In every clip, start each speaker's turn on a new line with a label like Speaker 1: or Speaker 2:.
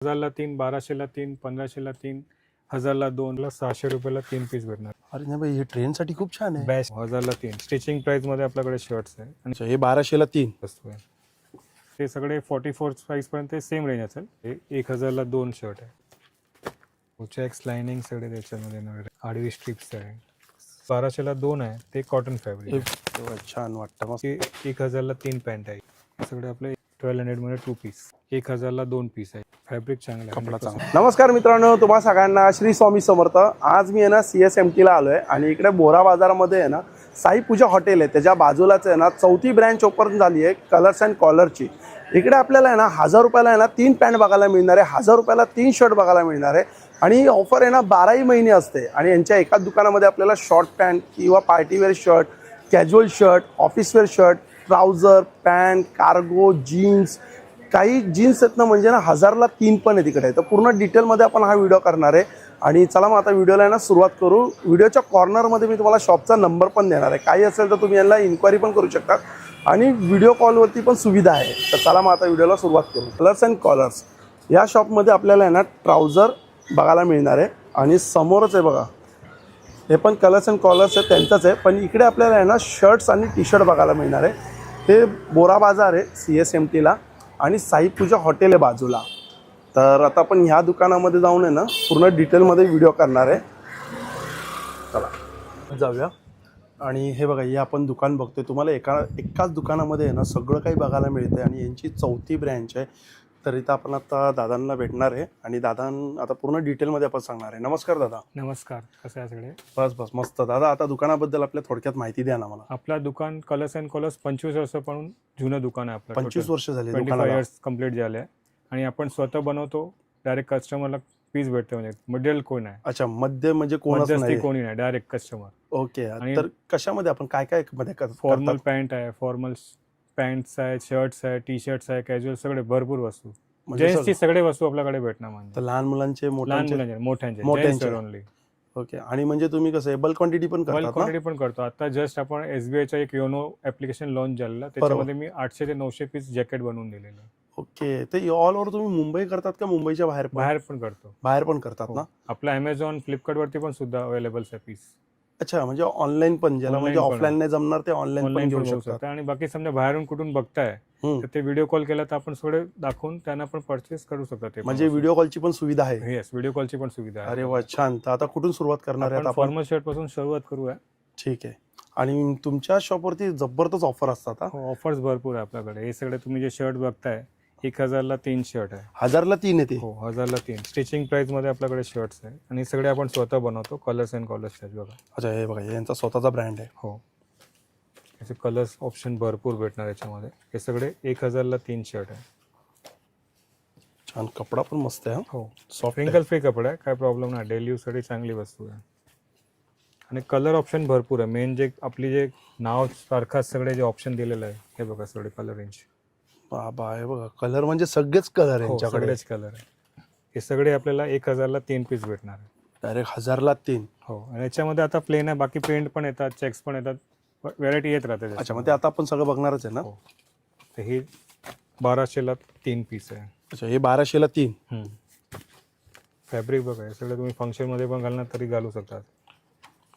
Speaker 1: 1000ला 3, 1200ला 3, 1500ला 3, 1000ला 2, 600 रुपयाला 3 पीस भेटणार.
Speaker 2: अरे नाही भाई, हे ट्रेनसाठी खूप छान आहे.
Speaker 1: बेस्ट 1000ला 3 स्टिचिंग प्राइस मध्ये आपल्याकडे शर्ट्स आहे आणि
Speaker 2: अच्छा, हे 1200ला 3.
Speaker 1: वस्तू आहे. ते सगळे 44 प्राइस पर्यंत सेम रेंज असेल. हे 1000ला 2 शर्ट आहे. चेक्स लाइनिंग सगळे त्याच्यामध्ये नवीन आडवी स्ट्रिप्स आहे. 1200ला 2 आहे, ते कॉटन फॅब्रिक.
Speaker 2: छान वाटतं मस्त.
Speaker 1: 1000ला 3 पॅन्ट आहे. सगळे आपले 1200 मध्ये 2 पीस. 1000ला 2 पीस आहे. फॅब्रिक चांगलं आहे,
Speaker 2: कपडा चांगला. नमस्कार मित्रांनो, तुम्हा सगळ्यांना श्री स्वामी समर्थ. आज मी आहे ना CSMTला आलो आहे आणि इकडे बोरा बाजारामध्ये आहे ना साई पूजा हॉटेल आहे, त्याच्या बाजूलाच आहे ना चौथी ब्रँच ओपन झाली आहे कलर्स अँड कॉलरची. इकडे आपल्याला आहे ना 1000 रुपयाला आहे ना 3 पॅन्ट बघायला मिळणार आहे, 1000 रुपयाला 3 शर्ट बघायला मिळणार आहे. आणि ही ऑफर आहे ना 12ही महिने असते. आणि यांच्या एकाच दुकानामध्ये आपल्याला शॉर्ट पॅन्ट किंवा partywear shirt, casual shirt, officewear shirt, trouser, pant, cargo, jeans, काही जीन्स आहेत ना म्हणजे ना 1000ला 3 पण आहे तिकडे. तर पूर्ण डिटेलमध्ये आपण हा व्हिडिओ करणार आहे. आणि चला मग आता व्हिडिओला आहे ना सुरुवात करू. व्हिडिओच्या कॉर्नरमध्ये मी तुम्हाला शॉपचा नंबर पण देणार आहे. काही असेल तर तुम्ही यांना इन्क्वायरी पण करू शकता आणि व्हिडिओ कॉलवरती पण सुविधा आहे. तर चला मग आता व्हिडिओला सुरुवात करू. कलर्स अँड कॉलर्स या शॉपमध्ये आपल्याला आहे ना ट्राउझर बघायला मिळणार आहे आणि समोरच आहे बघा, हे पण कलर्स अँड कॉलर्स आहे त्यांचंच आहे. पण इकडे आपल्याला आहे ना शर्ट्स आणि टी शर्ट बघायला मिळणार आहे. हे बोरा बाजार आहे CSMTला आणि साई पूजा हॉटेल आहे बाजूला. तर आता आपण ह्या दुकानामध्ये जाऊन आहे ना पूर्ण डिटेलमध्ये व्हिडिओ करणार आहे. चला जाऊया. आणि हे बघा, हे आपण दुकान बघतोय. तुम्हाला एकाच दुकानामध्ये आहे ना सगळं काही बघायला मिळतं आणि यांची चौथी ब्रँच आहे. तर इथं आपण आता दादांना भेटणार आहे आणि दादांना आता पूर्ण डिटेलमध्ये आपण सांगणार आहे. नमस्कार दादा.
Speaker 1: नमस्कार, कसं आहे सगळे?
Speaker 2: बस मस्त. दादा आता दुकानाबद्दल आपल्या थोडक्यात माहिती द्या ना मला.
Speaker 1: आपलं दुकान कलर्स अँड कॉलर्स 25 वर्षापासून जुनं दुकान आहे आपलं.
Speaker 2: 25 वर्ष झाली
Speaker 1: 25
Speaker 2: दुकानाला.
Speaker 1: इयर्स कंप्लीट झाले आहे. आणि आपण स्वतः बनवतो, डायरेक्ट कस्टमरला पीस भेटते. म्हणजे मटेरियल कोण आहे?
Speaker 2: अच्छा, मध्ये म्हणजे कोणच
Speaker 1: मध्यस्थी
Speaker 2: नाही.
Speaker 1: कोणी नाही, डायरेक्ट कस्टमर.
Speaker 2: ओके.
Speaker 1: आणि
Speaker 2: तर कशामध्ये आपण काय काय मध्ये
Speaker 1: फॉर्मल पॅन्ट आहे, फॉर्मल पॅन्ट्स आहे, शर्ट्स आहे, टी शर्ट्स आहे, कॅज्युअल, सगळे भरपूर वस्तू. जेंट्सची सगळे वस्तू आपल्याकडे भेटणार. म्हणजे
Speaker 2: तर लहान मुलांचे,
Speaker 1: लहान मुलांचे, मोठ्यांचे ओनली.
Speaker 2: ओके. आणि म्हणजे तुम्ही कसं आहे बल्क क्वांटिटी पण करतात?
Speaker 1: बल्क क्वांटिटी पण करतो. आता जस्ट आपण SBIचा एक योनो ऍप्लिकेशन लॉन्च झालेला, त्याच्यामध्ये मी 800 ते 900 पीस जॅकेट बनवून दिलेलं.
Speaker 2: ओके. तर ऑल ओव्हर तुम्ही मुंबई करतात का मुंबईच्या बाहेर
Speaker 1: बाहेर पण करतो.
Speaker 2: बाहेर पण करतात ना?
Speaker 1: आपला Amazon, फ्लिपकार्ट वरती पण सुद्धा अवेलेबल आहे पीस.
Speaker 2: अच्छा, म्हणजे ऑनलाईन पण, ज्याला म्हणजे ऑफलाईन नाही जमणार ते ऑनलाईन पण घेऊ शकतात.
Speaker 1: आणि बाकी समजा बाहेरून कुठून बघताय तर ते व्हिडिओ कॉल केला तर आपण सगळे दाखवून त्यांना पण परचेस करू शकतात.
Speaker 2: म्हणजे व्हिडिओ कॉलची पण सुविधा आहे?
Speaker 1: येस, व्हिडिओ कॉलची पण सुविधा आहे.
Speaker 2: अरे वा, छान. तर आता कुठून सुरुवात करणार आहे?
Speaker 1: फॉर्मल शर्ट पासून सुरुवात करूया.
Speaker 2: ठीक आहे. आणि तुमच्या शॉपवरती जबरदस्त ऑफर असतात?
Speaker 1: ऑफर्स भरपूर आहे आपल्याकडे. हे सगळे तुम्ही जे शर्ट बघताय 1000ला 3 शर्ट आहे.
Speaker 2: 1000ला 3 येते?
Speaker 1: हो, 1000ला 3 स्टिचिंग प्राइस मध्ये आपल्याकडे शर्ट्स आहे. आणि सगळे आपण स्वतः बनवतो. कलर्स अँड कॉलर्स आहेत बघा.
Speaker 2: अच्छा, हे बघा, यांचा स्वतःचा ब्रँड आहे.
Speaker 1: हो, याचे कलर्स ऑप्शन भरपूर भेटणार याच्यामध्ये. हे सगळे 1000ला 3 शर्ट आहे.
Speaker 2: छान. कपडा पण मस्त आहे.
Speaker 1: हो,
Speaker 2: सॉफ्ट,
Speaker 1: रिंकल फ्री कपडा आहे, काय प्रॉब्लेम नाही. डेली यूज साठी चांगली वस्तू आहे. आणि कलर ऑप्शन भरपूर आहे. मेन जे आपली जे नाव सारखा सगळे जे ऑप्शन दिलेलं आहे, हे बघा सगळे कलर रेंज.
Speaker 2: बाबा, हे बघा, कलर म्हणजे सगळेच कलर आहे यांच्याकडे.
Speaker 1: सगळेच कलर आहे. हे सगळे आपल्याला 1000ला 3 पीस भेटणार आहे.
Speaker 2: डायरेक्ट 1000ला 3?
Speaker 1: हो. आणि याच्यामध्ये आता प्लेन आहे, बाकी प्रिंट पण येतात, चेक्स पण येतात, व्हरायटी येत राहते.
Speaker 2: अच्छा, मग ते आता आपण सगळं बघणारच आहे ना?
Speaker 1: हो. तर हे 1200ला 3 पीस आहे.
Speaker 2: अच्छा, हे 1200ला 3?
Speaker 1: फॅब्रिक बघा, हे सगळं तुम्ही फंक्शनमध्ये पण घालणार तरी घालू शकतात.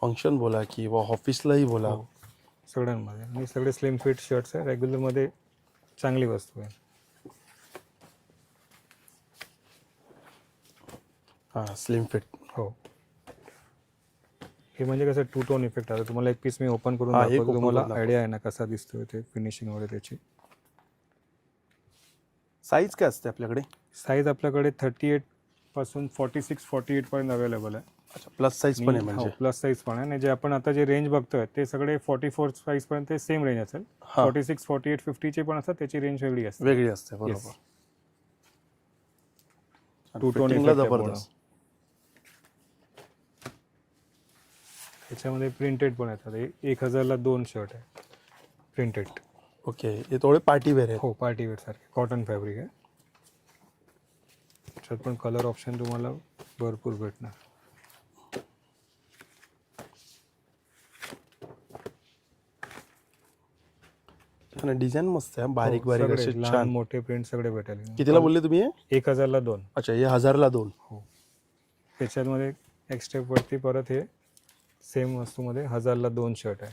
Speaker 2: फंक्शन बोला किंवा ऑफिसलाही बोला.
Speaker 1: सगळ्यांमध्ये. आणि सगळे स्लिम फिट शर्ट्स आहे, रेग्युलरमध्ये चांगली वस्तू आहे.
Speaker 2: हां, स्लिम फिट.
Speaker 1: हो. हे म्हणजे कसं टू टोन इफेक्ट आहे. तुम्हाला एक पीस मी ओपन करून दाखवतो, तुम्हाला आयडिया आहे ना कसा दिसतोय ते फिनिशिंग वगैरे त्याची.
Speaker 2: साईज काय असते आपल्याकडे?
Speaker 1: साईज आपल्याकडे 38 पासून 46-48 पर्यंत अवेलेबल आहे.
Speaker 2: अच्छा, प्लस साईज पण आहे म्हणजे?
Speaker 1: प्लस साईज पण आहे. आणि जे आपण आता जे रेंज बघतोय ते सगळे 44 साईज पर्यंत सेम रेंज असेल. 46, 48, 50 पण असतात, त्याची रेंज वेगळी असते.
Speaker 2: वेगळी असते, बरोबर.
Speaker 1: टू टोन
Speaker 2: जबरदस्त.
Speaker 1: त्याच्यामध्ये प्रिंटेड पण येतात. 1000ला 2 शर्ट आहे प्रिंटेड.
Speaker 2: ओके. हे थोडे पार्टी वेअर आहे?
Speaker 1: हो, पार्टी वेअर सारखे कॉटन फॅब्रिक आहे. त्याच्यात पण कलर ऑप्शन तुम्हाला भरपूर भेटणार.
Speaker 2: आणि डिझाइन मस्त आहे, बारीक बारीक
Speaker 1: सगळे
Speaker 2: असे
Speaker 1: लहान
Speaker 2: छान.
Speaker 1: मोठे प्रिंट सगळे भेटेल.
Speaker 2: कितीला बोलले तुम्ही हे?
Speaker 1: 1000ला 2.
Speaker 2: अच्छा, हे 1000ला 2.
Speaker 1: हो. त्याच्यामध्ये एक स्टेप वरती परत हे सेम वस्तूमध्ये 1000ला 2 शर्ट आहे.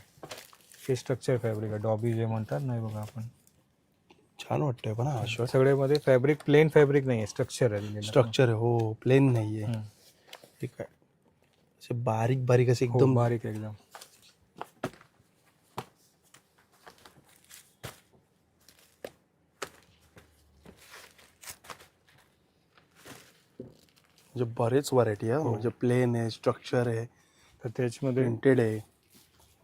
Speaker 1: हे स्ट्रक्चर फॅब्रिक आहे, डॉबी जे म्हणतात नाही बघा आपण.
Speaker 2: छान वाटतंय पण हा शर्ट.
Speaker 1: सगळे मध्ये फॅब्रिक प्लेन फॅब्रिक नाही आहे, स्ट्रक्चर आहे.
Speaker 2: स्ट्रक्चर आहे, हो, प्लेन नाहीये. ठीक आहे, असे बारीक बारीक असे एकदम
Speaker 1: बारीक एकदम.
Speaker 2: म्हणजे बरेच व्हरायटी आहे, म्हणजे प्लेन आहे, स्ट्रक्चर आहे,
Speaker 1: तर त्याच्यामध्ये
Speaker 2: प्रिंटेड आहे.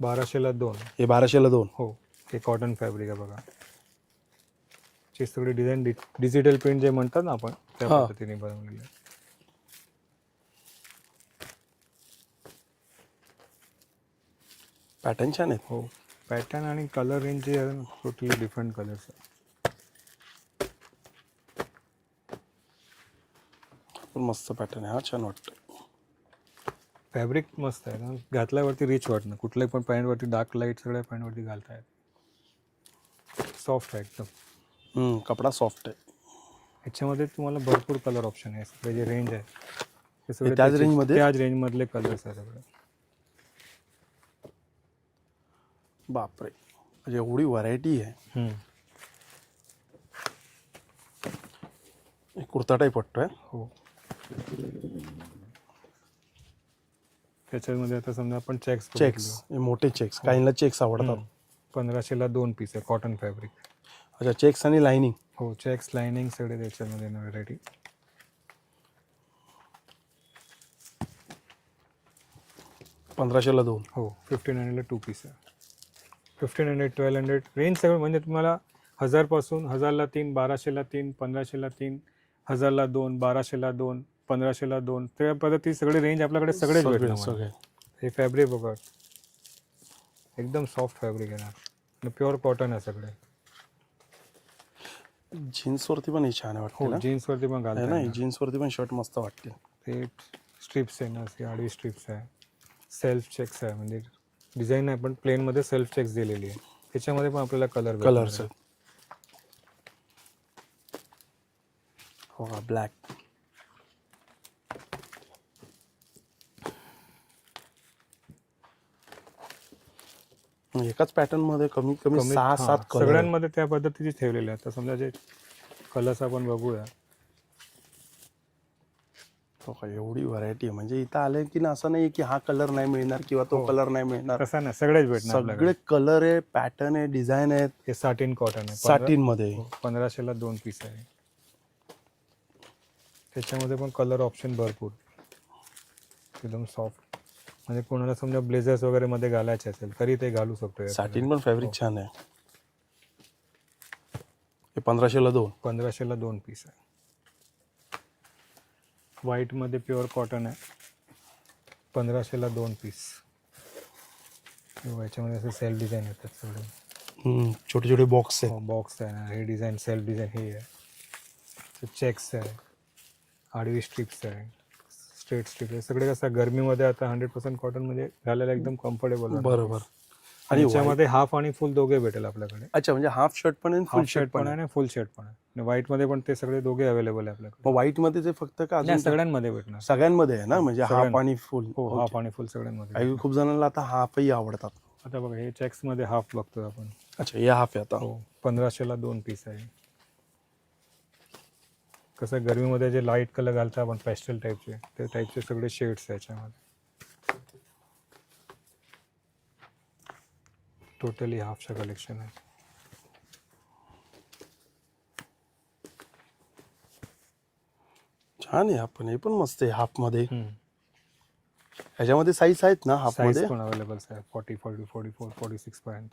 Speaker 1: 1200ला 2.
Speaker 2: हे 1200ला 2.
Speaker 1: हो, हे कॉटन फॅब्रिक आहे बघा. ची सगळी डिझाईन डिजिटल प्रिंट जे म्हणतात ना आपण, त्या पद्धतीने बनवलेली आहे.
Speaker 2: पॅटर्न छान आहेत.
Speaker 1: हो, पॅटर्न आणि कलर रेंज जे आहे ना, टोटली डिफरंट कलर्स आहे.
Speaker 2: पण मस्त पॅटर्न आहे हा, छान वाटतं.
Speaker 1: फॅब्रिक मस्त आहे ना, घातल्यावरती रिच वाटणं. कुठल्याही पण पॅन्टवरती डार्क लाईट सगळ्या पॅन्टवरती घालता येत. सॉफ्ट आहे एकदम.
Speaker 2: कपडा सॉफ्ट आहे.
Speaker 1: ह्याच्यामध्ये तुम्हाला भरपूर कलर ऑप्शन आहे. सगळे जे रेंज आहे ते सगळे
Speaker 2: त्याच रेंजमध्ये?
Speaker 1: त्याच रेंजमधले कलर्स आहे सगळे.
Speaker 2: बापरे, म्हणजे एवढी व्हरायटी आहे. कुर्ता टाईप वाटतोय.
Speaker 1: हो, त्याच्यामध्ये आता समजा आपण चेक्स
Speaker 2: मोठे चेक्स, काहींना चेक्स आवडतात.
Speaker 1: 1500ला 2 पीस आहे, कॉटन फॅब्रिक.
Speaker 2: अच्छा, चेक्स आणि लाइनिंग.
Speaker 1: हो, चेक्स लाइनिंग सगळे त्याच्यामध्ये व्हरायटी.
Speaker 2: 1500ला 2.
Speaker 1: हो, 1500ला 2 पीस आहे. 1500, 1200 रेंज सगळं म्हणजे तुम्हाला 1000 पासून 1000ला 3, 1200ला 3, 1500ला 3, 1000ला 2, 1200ला 2, 1500ला 2, त्या पद्धती सगळे रेंज आपल्याकडे सगळेच भेटणार.
Speaker 2: सगळे.
Speaker 1: हे फॅब्रिक बघा, एकदम सॉफ्ट फॅब्रिक आहे ना, प्युअर कॉटन आहे सगळे.
Speaker 2: जीन्स वरती पण हे छान वाटते
Speaker 1: हो,
Speaker 2: ना.
Speaker 1: जीन्स वरती पण घालता
Speaker 2: नाही, जीन्स वरती पण शर्ट मस्त वाटते.
Speaker 1: ते स्ट्रिप्स आहे ना, असे आडवी स्ट्रिप्स आहे, सेल्फ चेक्स आहे, म्हणजे डिझाईन आहे पण प्लेनमध्ये सेल्फ चेक्स दिलेली आहे. त्याच्यामध्ये पण आपल्याला कलर्स
Speaker 2: आहेत. हो, ब्लॅक. एकाच पॅटर्न मध्ये कमीत कमी 6-7 कलर
Speaker 1: सगळ्यांमध्ये त्या पद्धतीचे ठेवलेले आहेत. समजा जे कलर्स आपण बघूया.
Speaker 2: हो का, एवढी व्हरायटी आहे. म्हणजे इथं आले की ना, असं नाही की हा कलर नाही मिळणार किंवा तो कलर नाही मिळणार.
Speaker 1: तसं नाही, सगळेच भेटणार.
Speaker 2: सगळे कलर आहे, पॅटर्न आहे, डिझाईन आहेत.
Speaker 1: हे साटिन कॉटन आहे,
Speaker 2: साटिन मध्ये.
Speaker 1: 1500ला 2 पीस आहे. त्याच्यामध्ये पण कलर ऑप्शन भरपूर, एकदम सॉफ्ट. म्हणजे कोणाला समजा ब्लेझर्स वगैरे मध्ये घालायचे असेल तरी ते घालू शकतो.
Speaker 2: साटिन पण फॅब्रिक छान आहे. हे 1500ला 2.
Speaker 1: 1500ला 2 पीस आहे. व्हाईट मध्ये प्युअर कॉटन आहे, 1500ला 2 पीस. याच्यामध्ये असे सेल्फ डिझाईन येतात सगळे.
Speaker 2: छोटे छोटे बॉक्स आहेत.
Speaker 1: बॉक्स आहे ना, हे डिझाईन सेल्फ डिझाईन हे आहे. चेक्स आहे, आडवी स्ट्रिप्स आहे, स्ट्रेट स्ट्रिप आहे. सगळे कसं गरमीमध्ये आता 100% कॉटन म्हणजे घालायला एकदम कम्फर्टेबल.
Speaker 2: बरोबर.
Speaker 1: आणि याच्यामध्ये हाफ आणि फुल दोघे भेटेल आपल्याकडे.
Speaker 2: अच्छा, म्हणजे हाफ शर्ट पण आहे, फुल
Speaker 1: शर्ट पण आहे आणि फुल शर्ट पण आहे. व्हाईट मध्ये पण ते सगळे दोघे अवेलेबल आहे आपल्याकडे.
Speaker 2: मग व्हाईट मध्ये ते फक्त का अजून
Speaker 1: सगळ्यांमध्ये भेटणार.
Speaker 2: सगळ्यांमध्ये आहे ना, म्हणजे हाफ आणि फुल.
Speaker 1: हो, हाफ आणि फुल सगळ्यांमध्ये.
Speaker 2: खूप जणांना आता हाफही आवडतात.
Speaker 1: आता बघा, हे चेक्स मध्ये हाफ बघतोय आपण.
Speaker 2: अच्छा, हे हाफ आहे आता.
Speaker 1: हो, 1500ला 2 पीस आहे. कसं गरमीमध्ये जे लाईट कलर घालतात आपण, पॅस्टल टाईपचे, ते टाईपचे सगळे शेड्स आहे याच्यामध्ये. टोटली हाफचं कलेक्शन आहे.
Speaker 2: छान आहे. आपण हे पण मस्त आहे हाफ मध्ये. ह्याच्यामध्ये साईज आहेत ना हाफ मध्ये?
Speaker 1: साईज पण अवेलेबल आहे, 40, 44, 46 पर्यंत.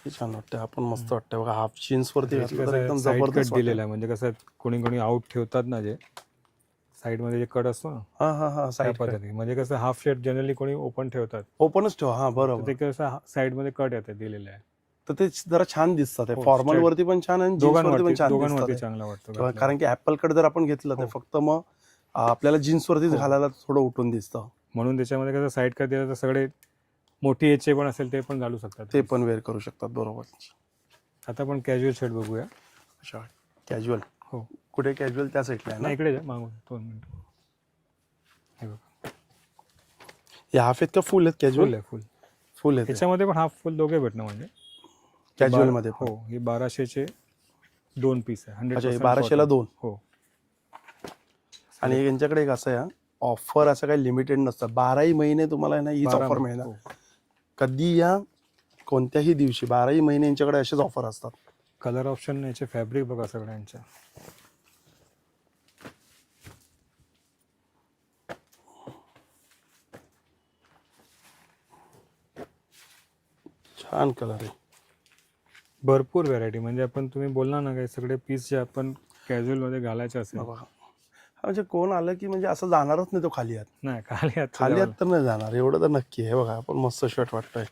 Speaker 2: हे छान वाटतं. आपण मस्त वाटतं बघा, हाफ जीन्स वरती एकदम
Speaker 1: साईड कट
Speaker 2: जबरदस्त
Speaker 1: दिलेला आहे. म्हणजे कसं कोणी आउट ठेवतात ना, जे साईड मध्ये जे कट असतो ना, साईड पद्धती. म्हणजे कसं हाफ शर्ट जनरली कोणी ओपन ठेवतात,
Speaker 2: ओपनच ठेवा. हा, बरोबर.
Speaker 1: ते कसं साईड मध्ये कट येतात दिलेले आहे,
Speaker 2: तर ते जरा छान दिसतात. फॉर्मल वरती पण छान आणि जीन्स वरती पण छान
Speaker 1: दोघांवरती
Speaker 2: दिसतात.
Speaker 1: चांगला वाटतं.
Speaker 2: कारण की ऍपल कट जर आपण घेतलं तर फक्त मग आपल्याला जीन्स वरतीच घालायला थोडं उठून दिसतं.
Speaker 1: म्हणून त्याच्यामध्ये कसं साईड कट दिलं तर सगळे मोठी एजचे पण असेल ते पण घालू शकतात.
Speaker 2: ते पण वेअर करू शकतात, बरोबर.
Speaker 1: आता आपण कॅज्युअल शर्ट बघूया.
Speaker 2: अच्छा, कॅज्युअल.
Speaker 1: हो,
Speaker 2: कुठे कॅज्युअल त्या साईडला आहे ना?
Speaker 1: नाही इकडे जा, मागून 2 मिनिट. हे बघा,
Speaker 2: हे हाफ आहेत का फुल आहेत कॅज्युअल?
Speaker 1: फुल आहे, फुल.
Speaker 2: फुल आहेत
Speaker 1: ह्याच्यामध्ये पण हाफ फुल दोघे भेटणं म्हणजे
Speaker 2: कॅज्युअल मध्ये पण.
Speaker 1: हो, हे 1200चे 2 पीस आहे.
Speaker 2: अच्छा, हे
Speaker 1: 100%
Speaker 2: 1200 ला
Speaker 1: cotton.
Speaker 2: 2.
Speaker 1: हो,
Speaker 2: आणि यांच्याकडे एक असं आहे, ऑफर असं काही लिमिटेड नसतं, 12ही महिने तुम्हाला आहे ना हीच
Speaker 1: 12
Speaker 2: ऑफर
Speaker 1: महिने.
Speaker 2: मिळणार.
Speaker 1: हो.
Speaker 2: कधी या कोणत्याही दिवशी 12ही महिने यांच्याकडे असेच ऑफर असतात.
Speaker 1: कलर ऑप्शन याचे फॅब्रिक बघा सगळ्यांच्या.
Speaker 2: छान कलर आहे.
Speaker 1: भरपूर व्हरायटी, म्हणजे आपण तुम्ही बोलला ना काही सगळे पीस जे आपण कॅज्युअल मध्ये घालायचे असेल.
Speaker 2: बघा, हा म्हणजे कोण आलं की म्हणजे असं जाणारच नाही तो खाली हात.
Speaker 1: नाही, खाली हात
Speaker 2: खाली हात तर नाही जाणार, एवढं तर नक्की आहे. बघा, आपण मस्त शर्ट वाटतंय.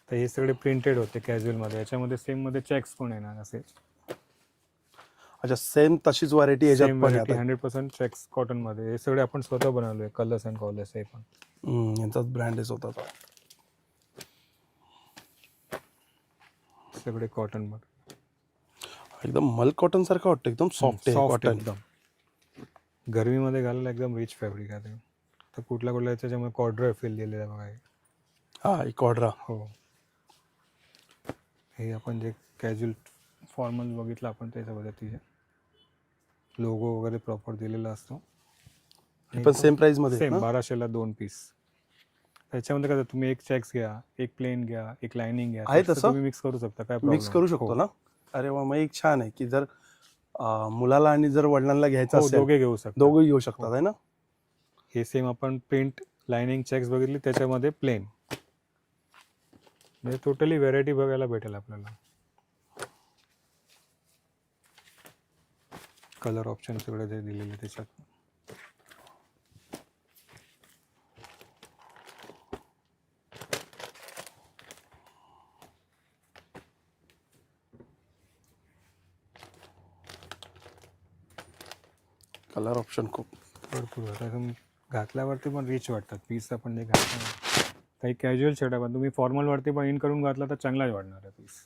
Speaker 1: तर हे सगळे प्रिंटेड होते कॅज्युअल मध्ये. याच्यामध्ये सेम मध्ये चेक्स पण येणार असे.
Speaker 2: अच्छा, सेम तशीच व्हरायटी याच्यात
Speaker 1: सेम
Speaker 2: पण
Speaker 1: व्हरायटी
Speaker 2: आहे.
Speaker 1: 100% चेक्स कॉटन मध्ये. हे सगळे आपण स्वतः बनवलोय, कलर्स अँड कॉलर्स. हे पण
Speaker 2: यांचाच ब्रँड आहे स्वतःचा.
Speaker 1: सगळे कॉटन मध्ये.
Speaker 2: एकदम मल कॉटन सारखं वाटतं, एकदम सॉफ्ट आहे
Speaker 1: सॉफ्ट
Speaker 2: कॉटन.
Speaker 1: एकदम. गरमीमध्ये घालायला एकदम रिच फॅब्रिक आहे ते. तर कुठल्या कुठल्या त्याच्यामध्ये कॉर्ड्राय फील दिलेलं आहे बघा हे.
Speaker 2: हा, इकॉड्रा.
Speaker 1: हो, हे आपण जे कॅज्युअल फॉर्मल बघितलं आपण त्याच्यामध्ये तिचे लोगो वगैरे प्रॉपर दिलेला असतो.
Speaker 2: पण सेम प्राइस मध्ये
Speaker 1: सेम
Speaker 2: ना?
Speaker 1: 1200ला 2 पीस. त्याच्यामध्ये काय तुम्ही एक चेक्स घ्या, एक प्लेन घ्या, एक लाइनिंग घ्या,
Speaker 2: आहे
Speaker 1: तसं
Speaker 2: तसं?
Speaker 1: तुम्ही मिक्स करू शकता. काय
Speaker 2: मिक्स करू शकतो ना? अरे वा, मग एक छान आहे की जर मुलाला आणि जर वडिलांना घ्यायचं
Speaker 1: हो,
Speaker 2: असेल,
Speaker 1: दोघे घेऊ शकता.
Speaker 2: दोघे घेऊ शकतात आहे ना?
Speaker 1: हे सेम आपण प्रिंट लाइनिंग चेक्स बघितली, त्याच्यामध्ये प्लेन. म्हणजे टोटली व्हेरायटी बघायला भेटेल आपल्याला. कलर ऑप्शन सगळे जे दिलेले त्याच्यात.
Speaker 2: कलर ऑप्शन खूप
Speaker 1: भरपूर आता तुम्ही घातल्यावरती पण रिच वाटतात पीस. आपण जे घातलं काही कॅज्युअल शर्ट आहे पण तुम्ही फॉर्मलवरती पण इन करून घातला तर चांगलाच वाटणार आहे पीस.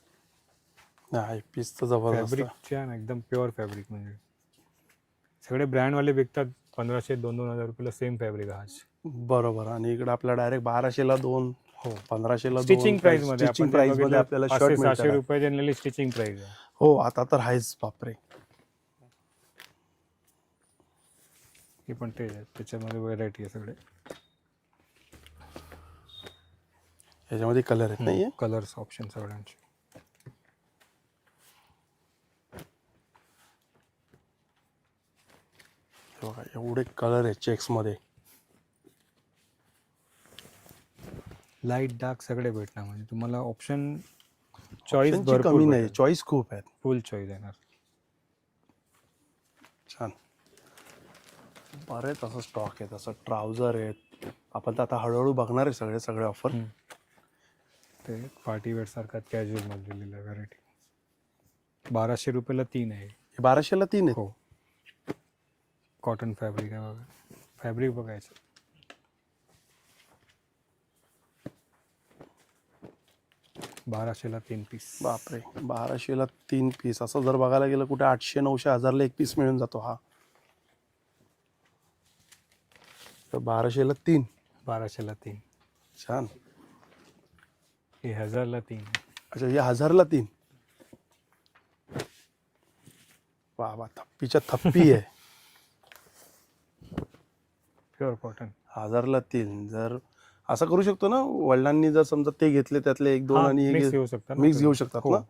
Speaker 2: नाही, पीस तर जबरदस्त
Speaker 1: फॅब्रिक
Speaker 2: आहे.
Speaker 1: छान, एकदम प्युअर फॅब्रिक. म्हणजे सगळे ब्रँडवाले विकतात 1500-2000 रुपयाला सेम फॅब्रिक आज.
Speaker 2: बरोबर. आणि इकडे आपला डायरेक्ट 1200ला 2,
Speaker 1: हो,
Speaker 2: 1500ला 2
Speaker 1: स्टिचिंग प्राइस मध्ये.
Speaker 2: स्टिचिंग
Speaker 1: आपण
Speaker 2: प्राइस मध्ये आपल्याला शर्ट
Speaker 1: 500-600
Speaker 2: मिळतात.
Speaker 1: रुपये जनरली स्टिचिंग प्राइस आहे.
Speaker 2: हो, आता तर आहेच, बापरे.
Speaker 1: हे पण ते आहे, त्याच्यामध्ये व्हरायटी आहे सगळे.
Speaker 2: याच्यामध्ये कलर आहेत नाहीये?
Speaker 1: कलर्स ऑप्शन सगळ्यांचे.
Speaker 2: बघा, एवढे कलर आहेत चेक्स मध्ये.
Speaker 1: लाईट डार्क सगळे भेटणार. म्हणजे तुम्हाला ऑप्शन चॉईस
Speaker 2: ऑप्शनची
Speaker 1: भरपूर
Speaker 2: कमी नाही,
Speaker 1: भेटेल.
Speaker 2: चॉईस खूप आहेत.
Speaker 1: फुल चॉईस येणार.
Speaker 2: छान. बरेच असं स्टॉक आहे. तसं ट्राउझर आहेत. आपण तर आता हळूहळू बघणार आहे सगळे ऑफर.
Speaker 1: ते पार्टीवेअर सारखा कॅज्युअल मध्ये दिलेलं आहे व्हरायटी. 1200 रुपयाला 3 आहे.
Speaker 2: हे 1200ला 3 आहेत.
Speaker 1: हो, कॉटन फॅब्रिक आहे बघा. फॅब्रिक बघायचं. बाराशेला 3 पीस.
Speaker 2: बापरे, 1200ला 3 पीस. असं जर बघायला गेलं कुठे 800, 900, 1000ला 1 पीस मिळून जातो हा. तर 1200ला 3.
Speaker 1: 1200ला 3.
Speaker 2: छान.
Speaker 1: हे 1000ला 3.
Speaker 2: अच्छा, हे 1000ला 3. वा वा, थप्पीच्या थप्पी आहे.
Speaker 1: Pure cotton.
Speaker 2: 1000ला 3. जर असं करू शकतो ना, वडिलांनी जर समजा ते घेतले त्यातले 1-2 आणि हे
Speaker 1: मिक्स घेऊ शकता.
Speaker 2: मिक्स घेऊ शकतात
Speaker 1: हो.
Speaker 2: ना?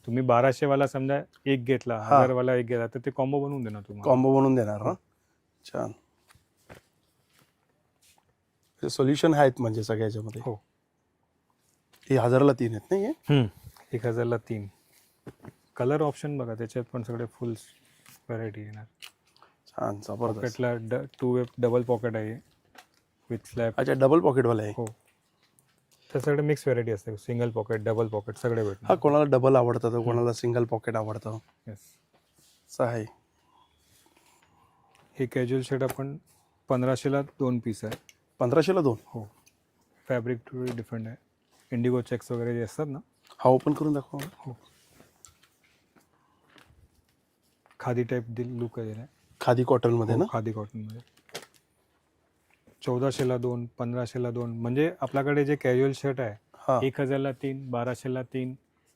Speaker 1: तुम्ही 1200 वाला समजा एक घेतला, 1000 वाला एक घेतला, तर ते कॉम्बो बनवून देणार तुम्हाला.
Speaker 2: कॉम्बो बनवून देणार ना? छान. सोल्युशन आहेत म्हणजे सगळ्याच्यामध्ये.
Speaker 1: हो,
Speaker 2: हे 1000ला 3 आहेत नाही हे?
Speaker 1: 1000ला 3. कलर ऑप्शन बघा, त्याच्यात पण सगळे फुल व्हरायटी येणार.
Speaker 2: छान, जबरदस्त.
Speaker 1: पॉकेटला 2 वे डबल पॉकेट आहे विथ स्लॅब.
Speaker 2: अच्छा, डबल पॉकेटवाला आहे.
Speaker 1: हो, तर सगळे मिक्स व्हरायटी असते. सिंगल पॉकेट, डबल पॉकेट सगळे भेटणार.
Speaker 2: हा, कोणाला डबल आवडतं तर कोणाला सिंगल पॉकेट आवडतं.
Speaker 1: येस.
Speaker 2: असं आहे.
Speaker 1: हे कॅज्युअल शर्ट आपण 1500ला 2 पीस आहे.
Speaker 2: 1500ला 2.
Speaker 1: हो, फॅब्रिक थोडी डिफरंट आहे. इंडिगो चेक्स वगैरे जे असतात ना.
Speaker 2: हा ओपन करून दाखवा.
Speaker 1: हो, खादी टाईप लुक आहे त्याला.
Speaker 2: खादी कॉटनमध्ये ना.
Speaker 1: खादी कॉटनमध्ये 1400ला 2, 1500ला 2. म्हणजे आपल्याकडे जे कॅज्युअल शर्ट आहे
Speaker 2: हा
Speaker 1: 1000ला 3, 1200ला 3,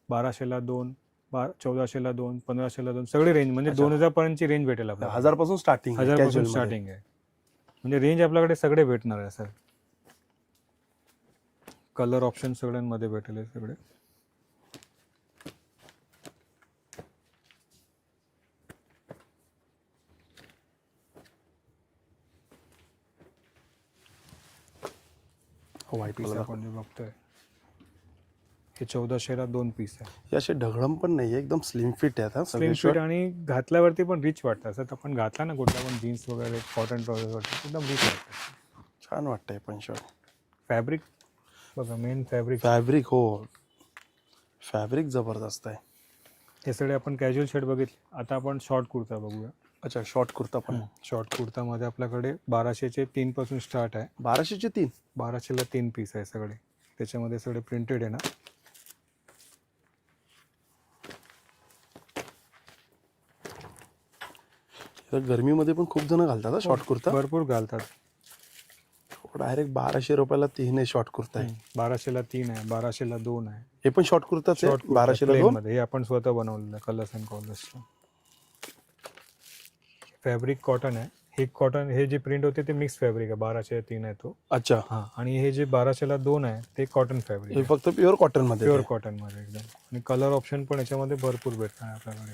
Speaker 1: 1200ला 2, 1400ला 2, 1500ला 2, सगळे रेंज म्हणजे 2000 पर्यंतची रेंज भेटेल आपल्याला.
Speaker 2: 1000 पासून स्टार्टिंग.
Speaker 1: 1000 पासून स्टार्टिंग आहे. म्हणजे रेंज आपल्याकडे सगळे भेटणार आहे सर. कलर ऑप्शन सगळ्यांमध्ये भेटेल सगळे.
Speaker 2: व्हाईट
Speaker 1: पीस
Speaker 2: कलर
Speaker 1: आपण जे बघतोय हे 1400ला 2 पीस आहे.
Speaker 2: हे असे ढगळम पण नाही, एकदम स्लिम फिट आहेत.
Speaker 1: स्लिम फिट आणि घातल्यावरती पण रिच वाटतं. असं आपण घातला ना कुठला पण जीन्स वगैरे कॉटन ट्राउझर वरती एकदम रिच वाटतं.
Speaker 2: छान वाटतंय पण शर्ट.
Speaker 1: फॅब्रिक बघा, मेन फॅब्रिक.
Speaker 2: फॅब्रिक हो, फॅब्रिक जबरदस्त आहे.
Speaker 1: हे सगळे आपण कॅज्युअल शर्ट बघितले. आता आपण शॉर्ट कुर्ता बघूया.
Speaker 2: अच्छा, शॉर्ट कुर्ता पण.
Speaker 1: शॉर्ट कुर्तामध्ये आपल्याकडे 1200चे 3 पासून स्टार्ट आहे.
Speaker 2: 1200चे 3.
Speaker 1: 1200ला 3 पीस आहे सगळे. त्याच्यामध्ये सगळे प्रिंटेड आहे ना.
Speaker 2: गरमीमध्ये पण खूप जण घालतात हा शॉर्ट कुर्ता.
Speaker 1: भरपूर घालतात.
Speaker 2: डायरेक्ट 1200 रुपयाला 3 आहे शॉर्ट कुर्ता आहे.
Speaker 1: 1200ला 3 आहे, 1200ला 2 आहे.
Speaker 2: हे पण शॉर्ट कुर्ताच आहे. 1200ला 2
Speaker 1: मध्ये हे आपण स्वतः बनवलेलं कलर्स अँड कॉलर्सचं. फॅब्रिक कॉटन आहे. हे कॉटन, हे जे प्रिंट होते ते मिक्स फॅब्रिक आहे. 1200ला 3 आहे तो.
Speaker 2: अच्छा.
Speaker 1: हा, आणि हे जे 1200ला 2 आहे ते कॉटन फॅब्रिक
Speaker 2: हे
Speaker 1: आहे.
Speaker 2: फक्त प्युअर कॉटन मध्ये.
Speaker 1: प्युअर कॉटन मध्ये एकदम. आणि कलर ऑप्शन पण याच्यामध्ये भरपूर भेटणार आपल्याकडे.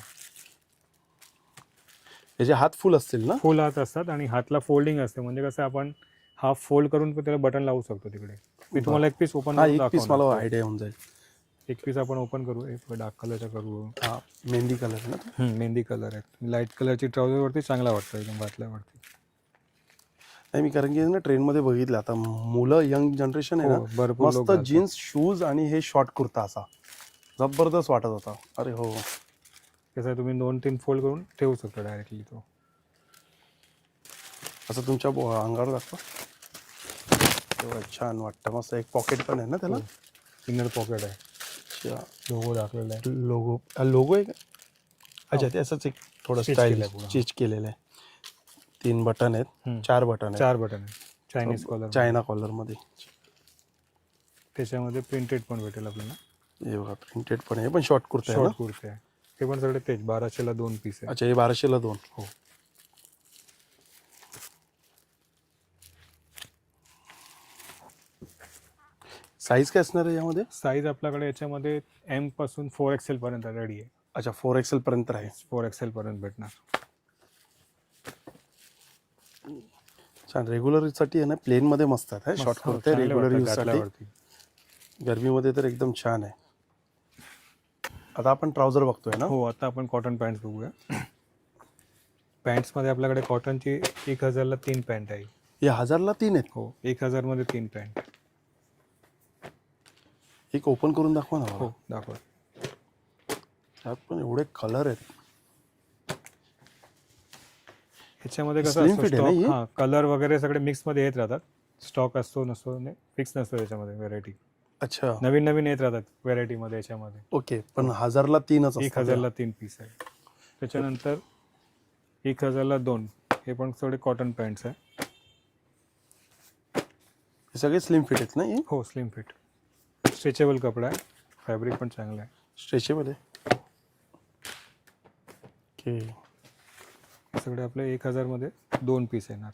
Speaker 2: याचे हात फुल असतील ना.
Speaker 1: फुल हात असतात आणि हातला फोल्डिंग असते. म्हणजे कसं आपण हाफ फोल्ड करून त्याला बटन लावू शकतो तिकडे. मी तुम्हाला एक पीस ओपन
Speaker 2: हा,
Speaker 1: करून
Speaker 2: एक पीस
Speaker 1: दाखवणार.
Speaker 2: मला आयडिया होऊन जाईल.
Speaker 1: एक पीस आपण ओपन करू. एक डार्क कलरचा करू.
Speaker 2: हा, मेहंदी कलर ना.
Speaker 1: मेहंदी कलर आहे. लाईट कलरची ट्राउझरवरती चांगला वाटतं एकदम घातल्यावरती.
Speaker 2: नाही, मी कारण की ना ट्रेनमध्ये बघितलं आता मुलं, यंग जनरेशन आहे
Speaker 1: हो,
Speaker 2: ना,
Speaker 1: भरपूर लोक
Speaker 2: मस्त
Speaker 1: घालतात.
Speaker 2: जीन्स शूज आणि हे शॉर्ट कुर्ता असा जबरदस्त वाटत होता. अरे हो,
Speaker 1: कसं आहे, तुम्ही 2-3 फोल्ड करून ठेवू शकता डायरेक्टली तो.
Speaker 2: असं तुमच्या अंगावर दाखवा. तेव्हा छान वाटतं. मस्त एक पॉकेट पण आहे ना त्याला.
Speaker 1: इनर पॉकेट आहे. लोगो दाखवलेला आहे.
Speaker 2: लोगो, लोगो आहे का. अच्छा, ते असंच एक थोडं
Speaker 1: Stitch
Speaker 2: स्टाईल
Speaker 1: केलंय पूर्ण.
Speaker 2: स्टिच केलेलं आहे. 3 बटन आहेत, 4 बटन आहेत.
Speaker 1: 4 बटन आहे. Chinese collar.
Speaker 2: चायना कॉलर मध्ये.
Speaker 1: त्याच्यामध्ये प्रिंटेड पण भेटेल आपल्याला.
Speaker 2: हे बघा, प्रिंटेड पण आहे. पण शॉर्ट कुर्ता आहे ना.
Speaker 1: शॉर्ट कुर्ते आहे. ते पण सगळे तेच 1200ला 2 पीस आहे.
Speaker 2: अच्छा, हे 1200ला 2.
Speaker 1: हो.
Speaker 2: साईज काय असणार आहे यामध्ये.
Speaker 1: साईज आपल्याकडे याच्यामध्ये M पासून 4XL पर्यंत रेडी आहे.
Speaker 2: अच्छा, 4XL पर्यंत आहे.
Speaker 1: 4XL पर्यंत भेटणार.
Speaker 2: छान. रेग्युलर साठी आहे ना, प्लेन मध्ये मस्त आहे. शॉर्ट कुर्ते रेग्युलर यूज साठी. गरमीमध्ये तर एकदम छान आहे. आता आपण ट्राउझर बघतोय ना.
Speaker 1: हो, आता आपण कॉटन पॅन्ट्स बघूया. पॅन्ट्समध्ये आपल्याकडे कॉटनची 1000ला 3 पॅन्ट आहे.
Speaker 2: हे 1000ला 3 आहेत.
Speaker 1: हो, 1000 मध्ये 3 पॅन्ट.
Speaker 2: एक ओपन करून दाखवा ना.
Speaker 1: हो, दाखवा.
Speaker 2: त्यात पण एवढे कलर आहेत.
Speaker 1: ह्याच्यामध्ये कसं
Speaker 2: Slim
Speaker 1: असतं
Speaker 2: fit आहे ना
Speaker 1: स्टॉक.
Speaker 2: ही?
Speaker 1: हां, कलर वगैरे सगळे मिक्समध्ये येत राहतात. स्टॉक असतो नसतो, फिक्स नसतो त्याच्यामध्ये व्हेरायटी.
Speaker 2: अच्छा,
Speaker 1: नवीन नवीन येत राहतात व्हेरायटीमध्ये याच्यामध्ये.
Speaker 2: ओके. पण 1000ला 3च असतात.
Speaker 1: 1000ला 3 पीस आहे. त्याच्यानंतर 1000ला 2 हे पण सगळे कॉटन पॅन्ट्स आहे.
Speaker 2: हे सगळे स्लिम फिट आहेत ना. हे
Speaker 1: हो, स्लिम फिट. स्ट्रेचेबल कपडा आहे. फॅब्रिक पण चांगलं आहे.
Speaker 2: स्ट्रेचेबल आहे. ओके.
Speaker 1: सगळे आपले 1000 मध्ये 2 पीस येणार.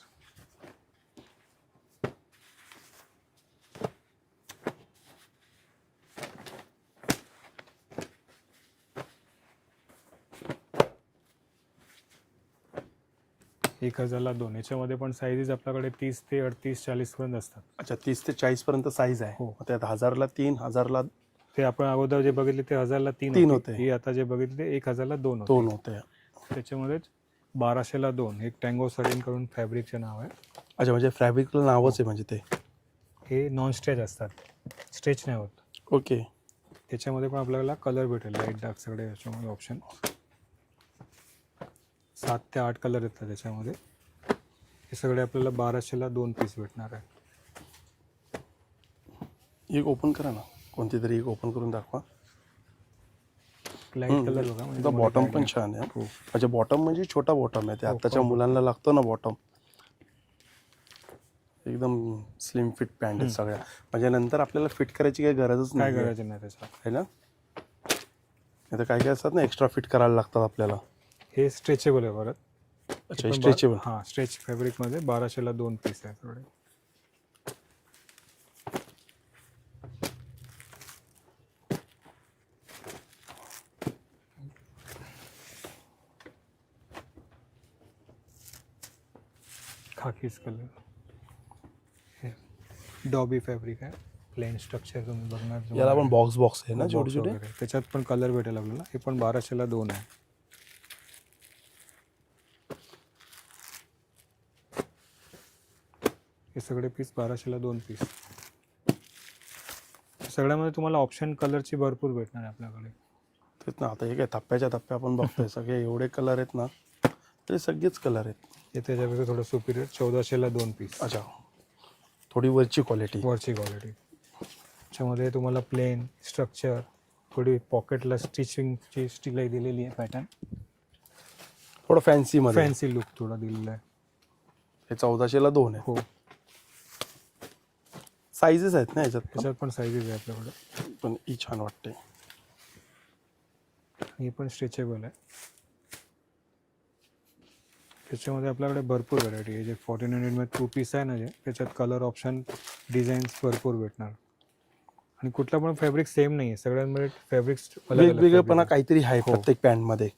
Speaker 1: एक 1000ला 2. याच्यामध्ये पण साईजेस आपल्याकडे 30 ते 38, 40 पर्यंत असतात.
Speaker 2: अच्छा, 30 ते 40 पर्यंत साईज आहे.
Speaker 1: हो.
Speaker 2: त्यात 1000ला 3, 1000ला
Speaker 1: ते आपण अगोदर जे बघितले ते 1000ला 3
Speaker 2: तीन
Speaker 1: होते.
Speaker 2: होते.
Speaker 1: ही आता जे बघितले ते 1000ला 2 होते.
Speaker 2: 2 होते.
Speaker 1: त्याच्यामध्येच 1200ला 2 एक टँगो सडीन करून फॅब्रिकचे नाव आहे.
Speaker 2: अच्छा, म्हणजे फॅब्रिकला नावच आहे म्हणजे ते.
Speaker 1: हे नॉन स्ट्रेच असतात, स्ट्रेच नाही होत.
Speaker 2: ओके.
Speaker 1: त्याच्यामध्ये पण आपल्याला कलर भेटेल, लाईट डार्क सगळे याच्यामध्ये ऑप्शन. 7 ते 8 कलर येतात त्याच्यामध्ये. हे सगळे आपल्याला 1200ला 2 पीस भेटणार आहे.
Speaker 2: एक ओपन करा ना, कोणती तरी एक ओपन करून दाखवा.
Speaker 1: लाईट कलर बघा म्हणजे
Speaker 2: आता
Speaker 1: तुम्हाला
Speaker 2: बॉटम
Speaker 1: काय
Speaker 2: पण
Speaker 1: नाही.
Speaker 2: छान आहे.
Speaker 1: हो.
Speaker 2: अच्छा, बॉटम म्हणजे छोटा बॉटम आहे ते
Speaker 1: हो,
Speaker 2: आत्ताच्या
Speaker 1: comfort.
Speaker 2: मुलांना लागतो ना बॉटम. एकदम स्लिम फिट पॅन्ट आहेत सगळ्या. म्हणजे नंतर आपल्याला फिट करायची काही गरजच
Speaker 1: काय
Speaker 2: नाही
Speaker 1: करायचं नाही त्याच्यात.
Speaker 2: आहे ना. आता काय काय असतात ना, एक्स्ट्रा फिट करायला लागतात आपल्याला.
Speaker 1: हे स्ट्रेचेबल आहे परत.
Speaker 2: अच्छा, स्ट्रेचेबल.
Speaker 1: हां, स्ट्रेच फॅब्रिकमध्ये 1200ला 2 पीस आहे थोडे. खाकीज कलर. हे डॉबी फॅब्रिक आहे. प्लेन स्ट्रक्चर तुम्ही बघणार.
Speaker 2: याला पण बॉक्स आहे ना
Speaker 1: box
Speaker 2: छोटे छोटे.
Speaker 1: वगैरे. त्याच्यात पण कलर भेटेल आपल्याला. हे पण 1200ला 2 आहे. हे सगळे पीस 1200ला 2 पीस. सगळ्यामध्ये तुम्हाला ऑप्शन कलरची भरपूर भेटणार आहे आपल्याकडे.
Speaker 2: तेच ना, आता हे काय टप्प्याच्या टप्प्या आपण बघतोय सगळे एवढे कलर आहेत ना, ते सगळेच कलर आहेत.
Speaker 1: हे त्याच्यापेक्षा थोडं सुपिरियर 1400ला 2 पीस.
Speaker 2: अच्छा, थोडी वरची क्वालिटी.
Speaker 1: वरची क्वालिटी. त्याच्यामध्ये तुम्हाला प्लेन स्ट्रक्चर, थोडी पॉकेटला स्टिचिंगची स्टिलाई दिलेली आहे पॅटर्न.
Speaker 2: थोडं फॅन्सी मध्ये.
Speaker 1: फॅन्सी लुक थोडा दिलेला आहे.
Speaker 2: हे 1400ला 2 आहे.
Speaker 1: हो,
Speaker 2: साईजेस आहेत ना याच्यात पण?
Speaker 1: त्याच्यात पण साईजेस आहे आपल्याकडे.
Speaker 2: पण ही छान वाटते.
Speaker 1: ही पण स्ट्रेचेबल आहे. त्याच्यामध्ये आपल्याकडे भरपूर व्हरायटी आहे. जे 1400 मध्ये 2 पीस आहे ना, जे त्याच्यात कलर ऑप्शन डिझाईन्स भरपूर भेटणार. आणि कुठला पण फॅब्रिक सेम नाही आहे. सगळ्यांमध्ये फॅब्रिक्स
Speaker 2: वेगवेगळेपणा काहीतरी आहे
Speaker 1: हो.
Speaker 2: प्रत्येक पॅन्टमध्ये.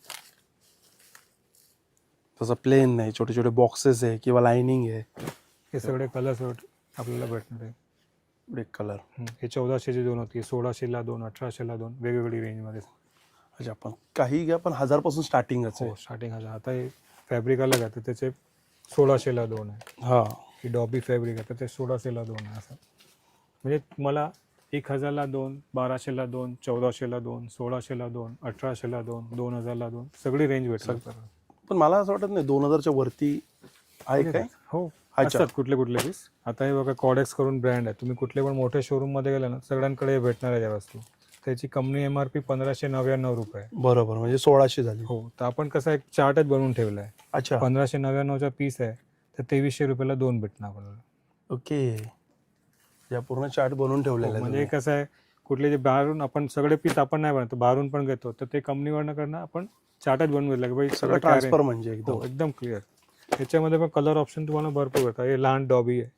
Speaker 2: तसं प्लेन नाही, छोटे छोटे बॉक्सेस आहे किंवा लाइनिंग आहे.
Speaker 1: हे सगळे कलर्स आपल्याला भेटणार आहे.
Speaker 2: Break colour.
Speaker 1: हे 1400ची 2 होती, 1600ला 2, 1800ला 2, वेगवेगळी रेंजमध्ये.
Speaker 2: अच्छा, पण काही घ्या पण 1000 पासून स्टार्टिंगच आहे.
Speaker 1: हो, स्टार्टिंग 1000. आता हे फॅब्रिक अलग आहे, तर त्याचे 1600ला 2 आहे.
Speaker 2: हा,
Speaker 1: ही डॉबी फॅब्रिक आहे, तर ते 1600ला 2 आहे. असं म्हणजे तुम्हाला 1000ला 2, 1200ला 2, 1400ला 2, 1600ला 2, 1800ला 2, 2000ला 2 सगळी रेंज भेटेल.
Speaker 2: पण मला असं वाटत नाही 2000च्या वरती आहे काय.
Speaker 1: हो,
Speaker 2: अच्छा.
Speaker 1: असतात कुठले कुठले पीस. आता हे बघा, कॉडेक्स करून ब्रँड आहे. तुम्ही कुठले पण मोठ्या शोरूम मध्ये गेला ना, सगळ्यांकडे भेटणार आहे या वस्तू. त्याची कंपनी MRP 1599 रुपये.
Speaker 2: बरोबर, म्हणजे 1600 झाली.
Speaker 1: हो, तर आपण कसा एक चार्टच बनवून ठेवला आहे.
Speaker 2: अच्छा,
Speaker 1: 1599चा पीस आहे, तर 2300 रुपयाला 2 भेटणार आपल्याला.
Speaker 2: ओके. या पूर्ण चार्ट बनवून ठेवलेला आहे.
Speaker 1: म्हणजे कसं आहे, कुठले जे बाहेरून आपण सगळे पीस आपण नाही बनवतो, बाहेरून पण घेतो, तर ते कंपनीवरनं करणं आपण चार्टच बनवून घेतला की भाई
Speaker 2: सगळं ट्रान्सफर म्हणजे एकदम.
Speaker 1: हो, एकदम क्लिअर. त्याच्यामध्ये पण कलर ऑप्शन तुम्हाला भरपूर भेटतात. हे लहान डॉबी आहे,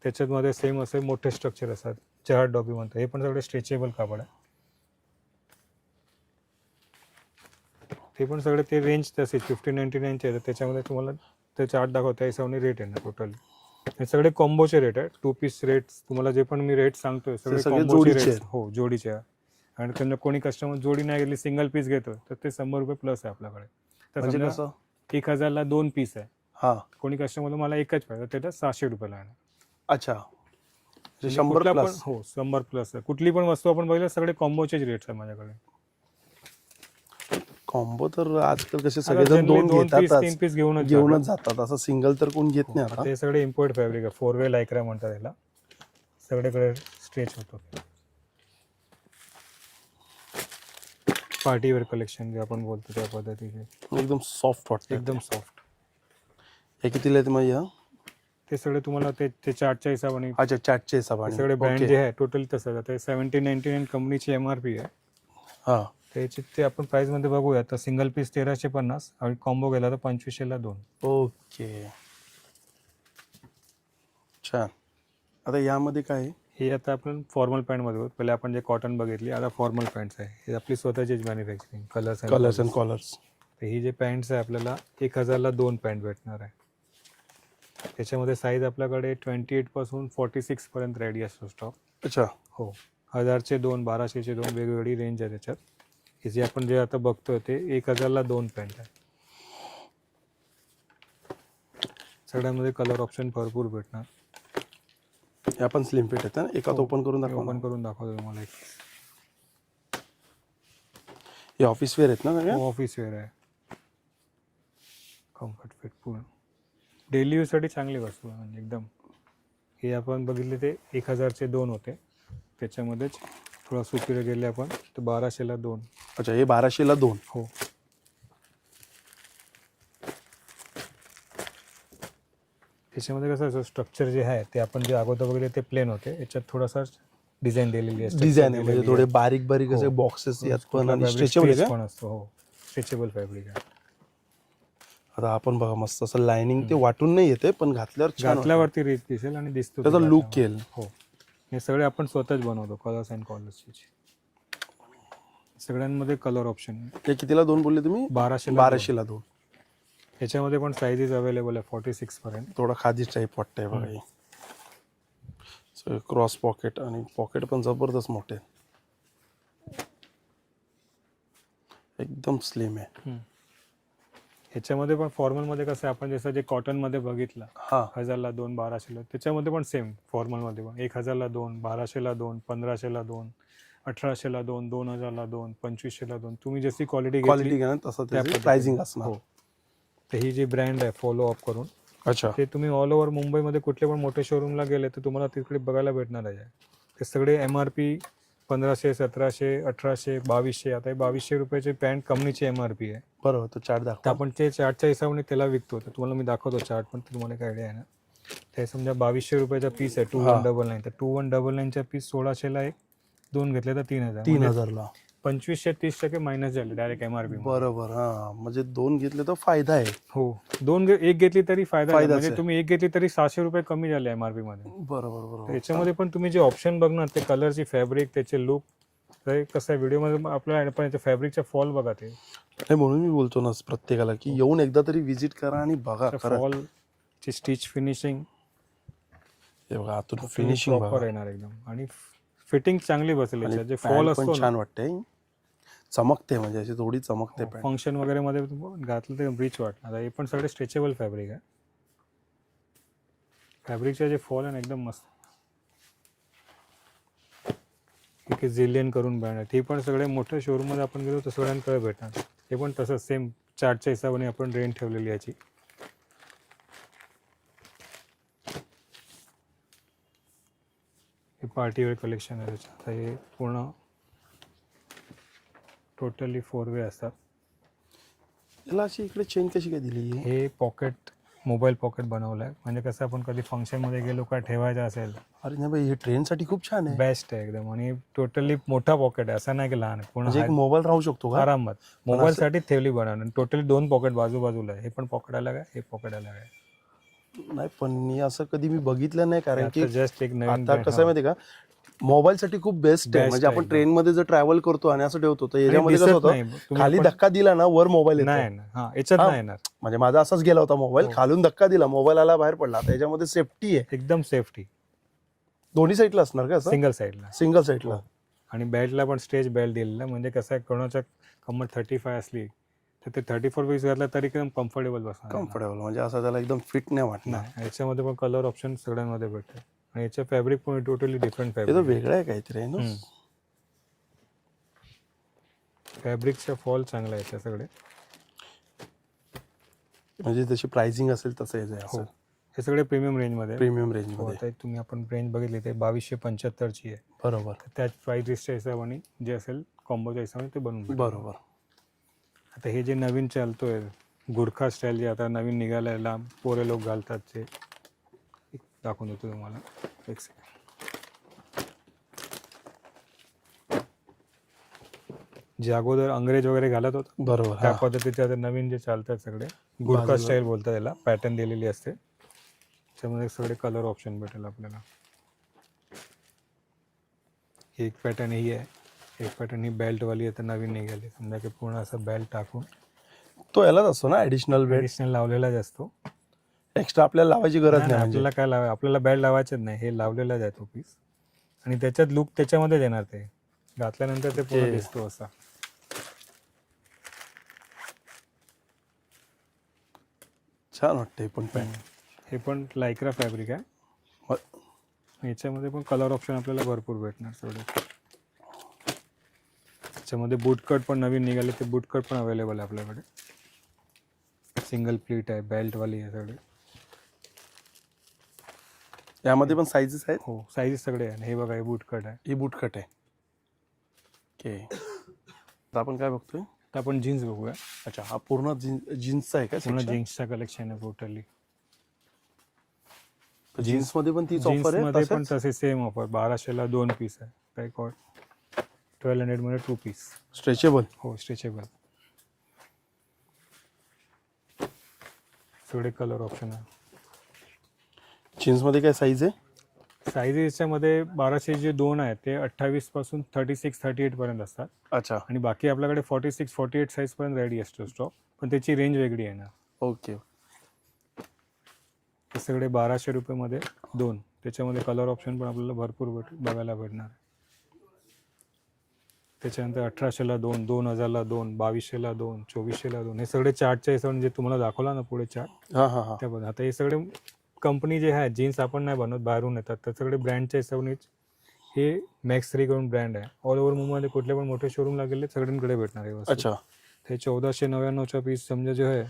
Speaker 1: त्याच्यामध्ये सेम असे मोठे स्ट्रक्चर असतात, जहाज डॉबी म्हणतात. हे पण सगळे स्ट्रेचेबल कापड आहे. ते पण सगळे ते रेंज तसे 1599चे आहे. तर त्याच्यामध्ये तुम्हाला ते चार्ट दाखवतो, त्या हिशोबाने रेट आहे ना टोटली. हे सगळे कॉम्बोचे रेट आहे. 2 पीस रेट तुम्हाला जे पण मी रेट सांगतोय सगळे कॉम्बोचे रेट. हो, जोडीचे आहे. आणि त्यांना कोणी कस्टमर जोडी नाही घेतली, सिंगल पीस घेतो, तर ते 100 रुपये प्लस आहे आपल्याकडे. तर
Speaker 2: म्हणजे
Speaker 1: समजा
Speaker 2: कसं
Speaker 1: 1000ला 2 पीस आहे,
Speaker 2: हा.
Speaker 1: कोणी कस्टमर मला एकच पाहिजे, त्याला 600 रुपयाला आहे.
Speaker 2: अच्छा, म्हणजे 100 प्लस.
Speaker 1: हो, 100 प्लस आहे. कुठली पण वस्तू आपण बघितलं, सगळे कॉम्बोचेच रेट्स आहे माझ्याकडे.
Speaker 2: कॉम्बो तर आजकाल कसे
Speaker 1: आता
Speaker 2: सगळेजण
Speaker 1: generally
Speaker 2: 2
Speaker 1: पीस 3
Speaker 2: घेतातच,
Speaker 1: पीस घेऊनच
Speaker 2: जातात. असं सिंगल तर कोण घेत नाही आता.
Speaker 1: ते सगळे इम्पोर्ट फॅब्रिक आहे. 4 वे लायक्रा म्हणतात त्याला. सगळीकडे स्ट्रेच होतो. पार्टीवेअर कलेक्शन जे आपण बोलतो त्या पद्धतीचे
Speaker 2: एकदम सॉफ्ट वाटतं.
Speaker 1: एकदम सॉफ्ट.
Speaker 2: हे कितीला आहे मग या?
Speaker 1: ते सगळे तुम्हाला ते चार्टच्या हिशोबाने.
Speaker 2: अच्छा, चार्टच्या
Speaker 1: हे
Speaker 2: हिशोबाने
Speaker 1: सगळे ब्रँड
Speaker 2: ओके.
Speaker 1: जे आहे टोटल तसं आहे. 1799 कंपनीची MRP आहे.
Speaker 2: हा,
Speaker 1: त्याची ते आपण प्राइस मध्ये बघूया. तर सिंगल पीस 1350 आणि कॉम्बो गेला तर 2500ला 2.
Speaker 2: ओके, छान. आता यामध्ये काय आहे?
Speaker 1: हे आता आपण फॉर्मल पॅन्ट मध्ये बघू. पहिले आपण जे कॉटन बघितली, आता फॉर्मल पॅन्ट्स आहे. हे आपली स्वतःचीच मॅन्युफॅक्चरिंग.
Speaker 2: Colours and callers.
Speaker 1: तर ही जे पॅन्ट्स आहे आपल्याला 1000ला 2 पॅन्ट भेटणार आहे. त्याच्यामध्ये साईज आपल्याकडे 28 पासून 46 पर्यंत रेडी असतो स्टॉक.
Speaker 2: अच्छा,
Speaker 1: हो, 1000चे 2, 1200चे 2 वेगवेगळी रेंज आहे त्याच्यात. हे जे आपण जे आता बघतोय ते 1000ला 2 पॅन्ट आहे. सगळ्यामध्ये कलर ऑप्शन भरपूर भेटणार.
Speaker 2: हे आपण स्लिम फिट आहेत ना. एकात ओपन करून दाखवा.
Speaker 1: ओपन करून दाखवतो तुम्हाला. एक
Speaker 2: हे ऑफिस वेअर आहेत ना सगळे?
Speaker 1: ऑफिस वेअर आहे, कम्फर्ट फिट पूर्ण. डेली यूजसाठी चांगली वस्तू आहे म्हणजे एकदम. हे आपण बघितले ते 1000चे 2 होते, त्याच्यामध्येच थोडा सुपिरियर गेले आपण तर 1200ला 2.
Speaker 2: अच्छा, हे 1200ला 2.
Speaker 1: हो. त्याच्यामध्ये कसं असं स्ट्रक्चर जे आहे ते आपण जे अगोदर वगैरे ते प्लेन होते, याच्यात थोडासा डिझाईन दिलेली आहे.
Speaker 2: डिझाईन आहे म्हणजे थोडे बारीक बारीक असे
Speaker 1: हो.
Speaker 2: बॉक्सेस यात पण
Speaker 1: कुठला
Speaker 2: आणि
Speaker 1: fabric
Speaker 2: स्ट्रेचेबल
Speaker 1: stretch
Speaker 2: आहे.
Speaker 1: पण असतो. हो, स्ट्रेचेबल फॅब्रिक आहे.
Speaker 2: आता आपण बघा मस्त असं लाइनिंग ते वाटून नाही येते, पण घातल्यावर छान वाटतं.
Speaker 1: घातल्यावरती रीत दिसेल आणि दिसतो
Speaker 2: त्याचा
Speaker 1: ते
Speaker 2: लुक
Speaker 1: घातल्यावर.
Speaker 2: केल.
Speaker 1: हो, हे सगळे आपण स्वतःच बनवतो, कलर्स अँड कॉलर्सचे. सगळ्यांमध्ये कलर ऑप्शन आहे.
Speaker 2: हे कितीला 2 बोलले तुम्ही? 1200ला 2.
Speaker 1: याच्यामध्ये पण साईजेस अवेलेबल आहे 46 पर्यंत.
Speaker 2: थोडा खादी टाईप वाटतंय बघा हे. क्रॉस पॉकेट आणि पॉकेट पण जबरदस्त मोठे, एकदम स्लिम आहे.
Speaker 1: ह्याच्यामध्ये पण फॉर्मल मध्ये कसं आहे, आपण जसं जे कॉटन मध्ये बघितलं
Speaker 2: हा
Speaker 1: 1000ला 2, 1200ला, त्याच्यामध्ये पण सेम फॉर्मल मध्ये पण 1000ला 2, 1200ला 2, 1500ला 2, 1800ला 2, 2000ला 2, 2500ला 2. तुम्ही जशी क्वालिटी
Speaker 2: क्वालिटी
Speaker 1: घेतली
Speaker 2: घ्या तसं
Speaker 1: त्या
Speaker 2: त्याची प्राइसिंग असणार.
Speaker 1: हो. तर ही जी ब्रँड आहे फॉलो अप करून,
Speaker 2: अच्छा,
Speaker 1: ते तुम्ही ऑल ओव्हर मुंबईमध्ये कुठले पण मोठे शोरूमला गेले तर तुम्हाला तिकडे बघायला भेटणार आहे. ते सगळे MRP 1500, 1700, 1800, 2200. आता हे 2200 रुपयाचे पॅन्ट कंपनीची MRP आहे.
Speaker 2: बरोबर. तो चार्ट
Speaker 1: तर
Speaker 2: दाखवा.
Speaker 1: आपण ते चार्टच्या हिशोबाने त्याला विकतो. तर तुम्हाला मी दाखवतो चार्ट, पण तुम्हाला काय आयडिया आहे ना. ते समजा 2200 रुपयाचा पीस आहे 2199, तर 2199च्या पीस 1600ला एक 2 घेतले तर 3000.
Speaker 2: 3000ला
Speaker 1: 2530% मायनस झाले डायरेक्ट MRP.
Speaker 2: बरोबर. हा म्हणजे 2 घेतले तर फायदा आहे.
Speaker 1: हो, एक घेतली तरी फायदा आहे.
Speaker 2: फायदाच
Speaker 1: म्हणजे
Speaker 2: आहे.
Speaker 1: तुम्ही एक घेतली तरी 600 रुपये कमी झाले MRP मध्ये.
Speaker 2: बरोबर
Speaker 1: तर
Speaker 2: बरोबर.
Speaker 1: याच्यामध्ये पण तुम्ही जे ऑप्शन बघणार ते कलरची फॅब्रिक, त्याचे लुक, तर कसं आहे व्हिडिओमध्ये आपल्याला पण याच्या फॅब्रिकचा फॉल बघा. ते
Speaker 2: नाही म्हणून मी बोलतो ना प्रत्येकाला की येऊन एकदा तरी व्हिजिट करा आणि बघा खरं.
Speaker 1: फॉलची स्टिच फिनिशिंग
Speaker 2: हे बघा आतून फिनिशिंग
Speaker 1: प्रॉपर येणार एकदम, आणि फिटिंग चांगली बसेल.
Speaker 2: आणि
Speaker 1: जे फॉल
Speaker 2: पॅन्ट
Speaker 1: असतो
Speaker 2: पण छान वाटते, चमकते म्हणजे अशी थोडी चमकते पॅन्ट.
Speaker 1: फंक्शन वगैरे मध्ये घातलं तर रिच वाटणार. हे पण सगळे स्ट्रेचेबल फॅब्रिक आहे. फॅब्रिकचे जे फॉल आहे ना एकदम मस्त. एक झिलियन करून ब्रँड आहे. ते पण सगळे मोठ्या शोरूम मध्ये आपण गेलो तर सगळ्यांकडे भेटणार. हे पण तसंच सेम चार्टच्या हिशोबाने आपण रेंज ठेवलेली याची. हे पार्टी वेअर कलेक्शन आहे त्याच्यात. हे पूर्ण टोटली 4 वे असतात.
Speaker 2: याला अशी इकडे चेन कशी काय दिली आहे?
Speaker 1: हे पॉकेट, मोबाईल पॉकेट बनवलं आहे. म्हणजे कसं आपण कधी फंक्शनमध्ये गेलो काय ठेवायचं असेल,
Speaker 2: अरे नाही भाई, हे ट्रेनसाठी खूप छान आहे.
Speaker 1: बेस्ट आहे एकदम. आणि टोटली मोठा पॉकेट आहे, असं नाही की लहान आहे.
Speaker 2: म्हणजे एक
Speaker 1: पूर्ण
Speaker 2: मोबाईल राहू शकतो का?
Speaker 1: आरामात मोबाईलसाठी ठेवली बनवून. टोटली 2 पॉकेट बाजूबाजूला आहे. हे पण पॉकेट अलग आहे, हे पॉकेट अलग आहे.
Speaker 2: नाही पण मी असं कधी मी बघितलं नाही, कारण की
Speaker 1: जस्ट एक नवीन
Speaker 2: आता कसं आहे माहिती का, मोबाईल साठी खूप बेस्ट आहे. म्हणजे आपण ट्रेन मध्ये जर ट्रॅव्हल करतो आणि असं ठेवतो तर याच्यामध्ये कसं होतं, खाली धक्का दिला ना वर मोबाईल येतो.
Speaker 1: नाही ना, हा याच्यात नाही येणार.
Speaker 2: म्हणजे माझा असाच गेला होता मोबाईल, खालून धक्का दिला, मोबाईल आला बाहेर पडला. आता याच्यामध्ये सेफ्टी आहे,
Speaker 1: एकदम सेफ्टी.
Speaker 2: दोन्ही साईडला असणार का?
Speaker 1: सिंगल साईडला.
Speaker 2: सिंगल साईडला.
Speaker 1: आणि बेल्टला पण स्ट्रेच बेल्ट दिलेला. म्हणजे कसं आहे, कोणाच्या कमर 35 असली तर ते 34 पीस घातला तरी एकदम कम्फर्टेबल बसणार.
Speaker 2: कम्फर्टेबल म्हणजे असं त्याला एकदम फिट नाही वाटणार.
Speaker 1: नाही, याच्यामध्ये पण कलर ऑप्शन सगळ्यांमध्ये भेटते. आणि याचं फॅब्रिक पण टोटली डिफरंट
Speaker 2: हे तर
Speaker 1: फॅब्रिक.
Speaker 2: वेगळं आहे काहीतरी आहे ना.
Speaker 1: फॅब्रिकचा फॉल चांगला आहे सगळे.
Speaker 2: म्हणजे जशी प्राइसिंग असेल तसं हे
Speaker 1: हो,
Speaker 2: असेल.
Speaker 1: हे सगळे प्रीमियम रेंज मध्ये.
Speaker 2: प्रीमियम रेंज मध्ये.
Speaker 1: आता तुम्ही आपण रेंज बघितली ते 2275 ची आहे.
Speaker 2: बरोबर.
Speaker 1: त्याच प्राइस लिस्टच्या हिशोबाने जे असेल कॉम्बोच्या हिशोबाने ते बनवून भेटेल.
Speaker 2: बरोबर.
Speaker 1: आता हे जे नवीन चालतोय गुरखा स्टाईल, जे आता नवीन निघालेला पोरे लोक घालतात, ते दाखवून देतो तुम्हाला. एक सेकंड. जे अगोदर अंग्रेज वगैरे घालत होत
Speaker 2: बरोबर.
Speaker 1: त्या पद्धतीचे आता नवीन जे चालतात सगळे गुरखा स्टाईल बोलतात याला. पॅटर्न दिलेली असते, त्याच्यामध्ये सगळे कलर ऑप्शन भेटेल आपल्याला. एक पॅटर्न ही आहे, एक पॅटर्न ही बेल्ट वाली आता नवीन निघाली. समजा की पूर्ण असं बेल्ट टाकून
Speaker 2: तो यालाच असतो ना ऍडिशनल बेल्ट.
Speaker 1: ऍडिशनल लावलेलाच असतो.
Speaker 2: एक्स्ट्रा आपल्याला लावायची गरज नाही. म्हणजे
Speaker 1: आपल्याला काय आपल्याला बेल्ट लावायचंच नाही, हे लावलेलाच आहे तो पीस. आणि त्याच्यात लुक त्याच्यामध्ये येणार. ते घातल्यानंतर ते पूर्ण दिसतो असा.
Speaker 2: छान वाटते पण पॅन्ट.
Speaker 1: हे पण लायक्रा फॅब्रिक आहे. याच्यामध्ये पण कलर ऑप्शन आपल्याला भरपूर भेटणार सगळे. त्याच्यामध्ये बूटकट पण नवीन निघाले, ते बूटकट पण अवेलेबल आहे आपल्याकडे. सिंगल प्लीट आहे, बेल्ट वाली आहे सगळे.
Speaker 2: यामध्ये पण साईजेस आहेत.
Speaker 1: हो साईज सगळे आहे. हे बघा हे बूट कट आहे.
Speaker 2: ही बूट कट आहे. ओके, आता आपण काय बघतोय?
Speaker 1: तर आपण जीन्स बघूया.
Speaker 2: अच्छा, हा पूर्ण जीन्सचा आहे का
Speaker 1: पूर्ण
Speaker 2: section?
Speaker 1: जीन्सचा कलेक्शन आहे टोटली.
Speaker 2: जीन्स मध्ये पण तीच ऑफर
Speaker 1: जीन्स
Speaker 2: आहे
Speaker 1: मध्ये पण
Speaker 2: तसेच?
Speaker 1: तसे सेम ऑफर. 1200ला 2 पीस आहे. काय 1200 मध्ये 2 पीस.
Speaker 2: स्ट्रेचेबल?
Speaker 1: हो स्ट्रेचेबल. सगळे कलर ऑप्शन आहे.
Speaker 2: जीन्स मध्ये काय साईज आहे?
Speaker 1: साईज याच्यामध्ये 1200 जे 2 आहेत ते 28 पासून 36 38 पर्यंत असतात.
Speaker 2: अच्छा,
Speaker 1: आणि बाकी आपल्याकडे 46 48 साईज पर्यंत रेडी असतो स्टॉक. पण त्याची रेंज वेगळी आहे ना.
Speaker 2: ओके.
Speaker 1: हे सगळे 1200 रुपयामध्ये 2. त्याच्यामध्ये कलर ऑप्शन पण आपल्याला भरपूर बघायला भेटणार. त्याच्यानंतर 1800ला 2, 2000ला 2, 2200ला 2, 2400ला 2. हे सगळे चार्टच्या हिशोबाने जे तुम्हाला दाखवला ना पुढे चार्ट,
Speaker 2: हां हां हां.
Speaker 1: त्या बघा. आता हे सगळे कंपनी जे आहे जीन्स आपण नाही बनवत, बाहेरून येतात. तर सगळे ब्रँडच्या हिशोबानेच. हे मॅक्स 3 करून ब्रँड आहे. ऑल ओव्हर मुंबईमध्ये कुठले पण मोठे शोरूम लागलेले सगळ्यांकडे भेटणार आहे वस्तू.
Speaker 2: अच्छा
Speaker 1: ते 1499चा पीस समजा जे आहे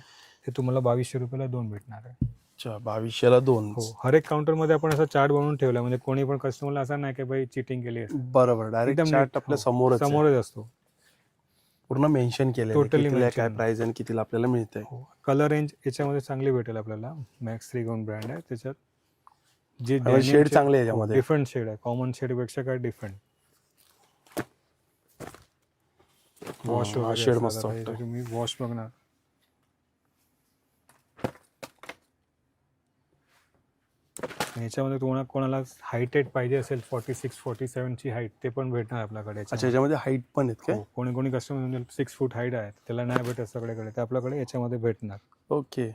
Speaker 1: ते तुम्हाला 2200 रुपयाला 2 भेटणार आहे.
Speaker 2: अच्छा, 2200ला 2.
Speaker 1: हो, हर एक काउंटरमध्ये आपण असा चार्ट बनवून ठेवला म्हणजे कोणी पण कस्टमरला असं नाही की भाई चिटिंग केली आहे.
Speaker 2: बरोबर, डायरेक्ट
Speaker 1: एकदम
Speaker 2: चार्ट
Speaker 1: नीट,
Speaker 2: आपल्या
Speaker 1: हो,
Speaker 2: समोरच आहे.
Speaker 1: समोरच असतो.
Speaker 2: पूर्ण मेन्शन केलेलं आहे,
Speaker 1: Totally
Speaker 2: कितीला काय
Speaker 1: mention.
Speaker 2: प्राइस आणि कितीला आपल्याला मिळते.
Speaker 1: हो, कलर रेंज याच्यामध्ये चांगली भेटेल आपल्याला. मॅक्स 3 करून ब्रँड आहे. त्याच्यात जे
Speaker 2: शेड चांगले आहे याच्यामध्ये.
Speaker 1: डिफरंट शेड आहे. कॉमन शेड पेक्षा काय डिफरंट. वॉश
Speaker 2: हा
Speaker 1: वगैरे
Speaker 2: शेड
Speaker 1: असतात.
Speaker 2: मस्त
Speaker 1: आता इथे
Speaker 2: वाटतोय.
Speaker 1: तुम्ही वॉश बघणार. आणि याच्यामध्ये तुम्हाला कोणाला हाईटेड पाहिजे असेल 46 47 ची हाईट ते पण भेटणार आपल्याकडे
Speaker 2: अच्छा,
Speaker 1: याच्यामध्ये.
Speaker 2: याच्यामध्ये हाईट पण आहेत काय?
Speaker 1: हो, कोणी कोणी कस्टमर 6 फूट हाईट आहे त्याला नाही भेटत सगळीकडे, तर आपल्याकडे याच्यामध्ये भेटणार.
Speaker 2: ओके.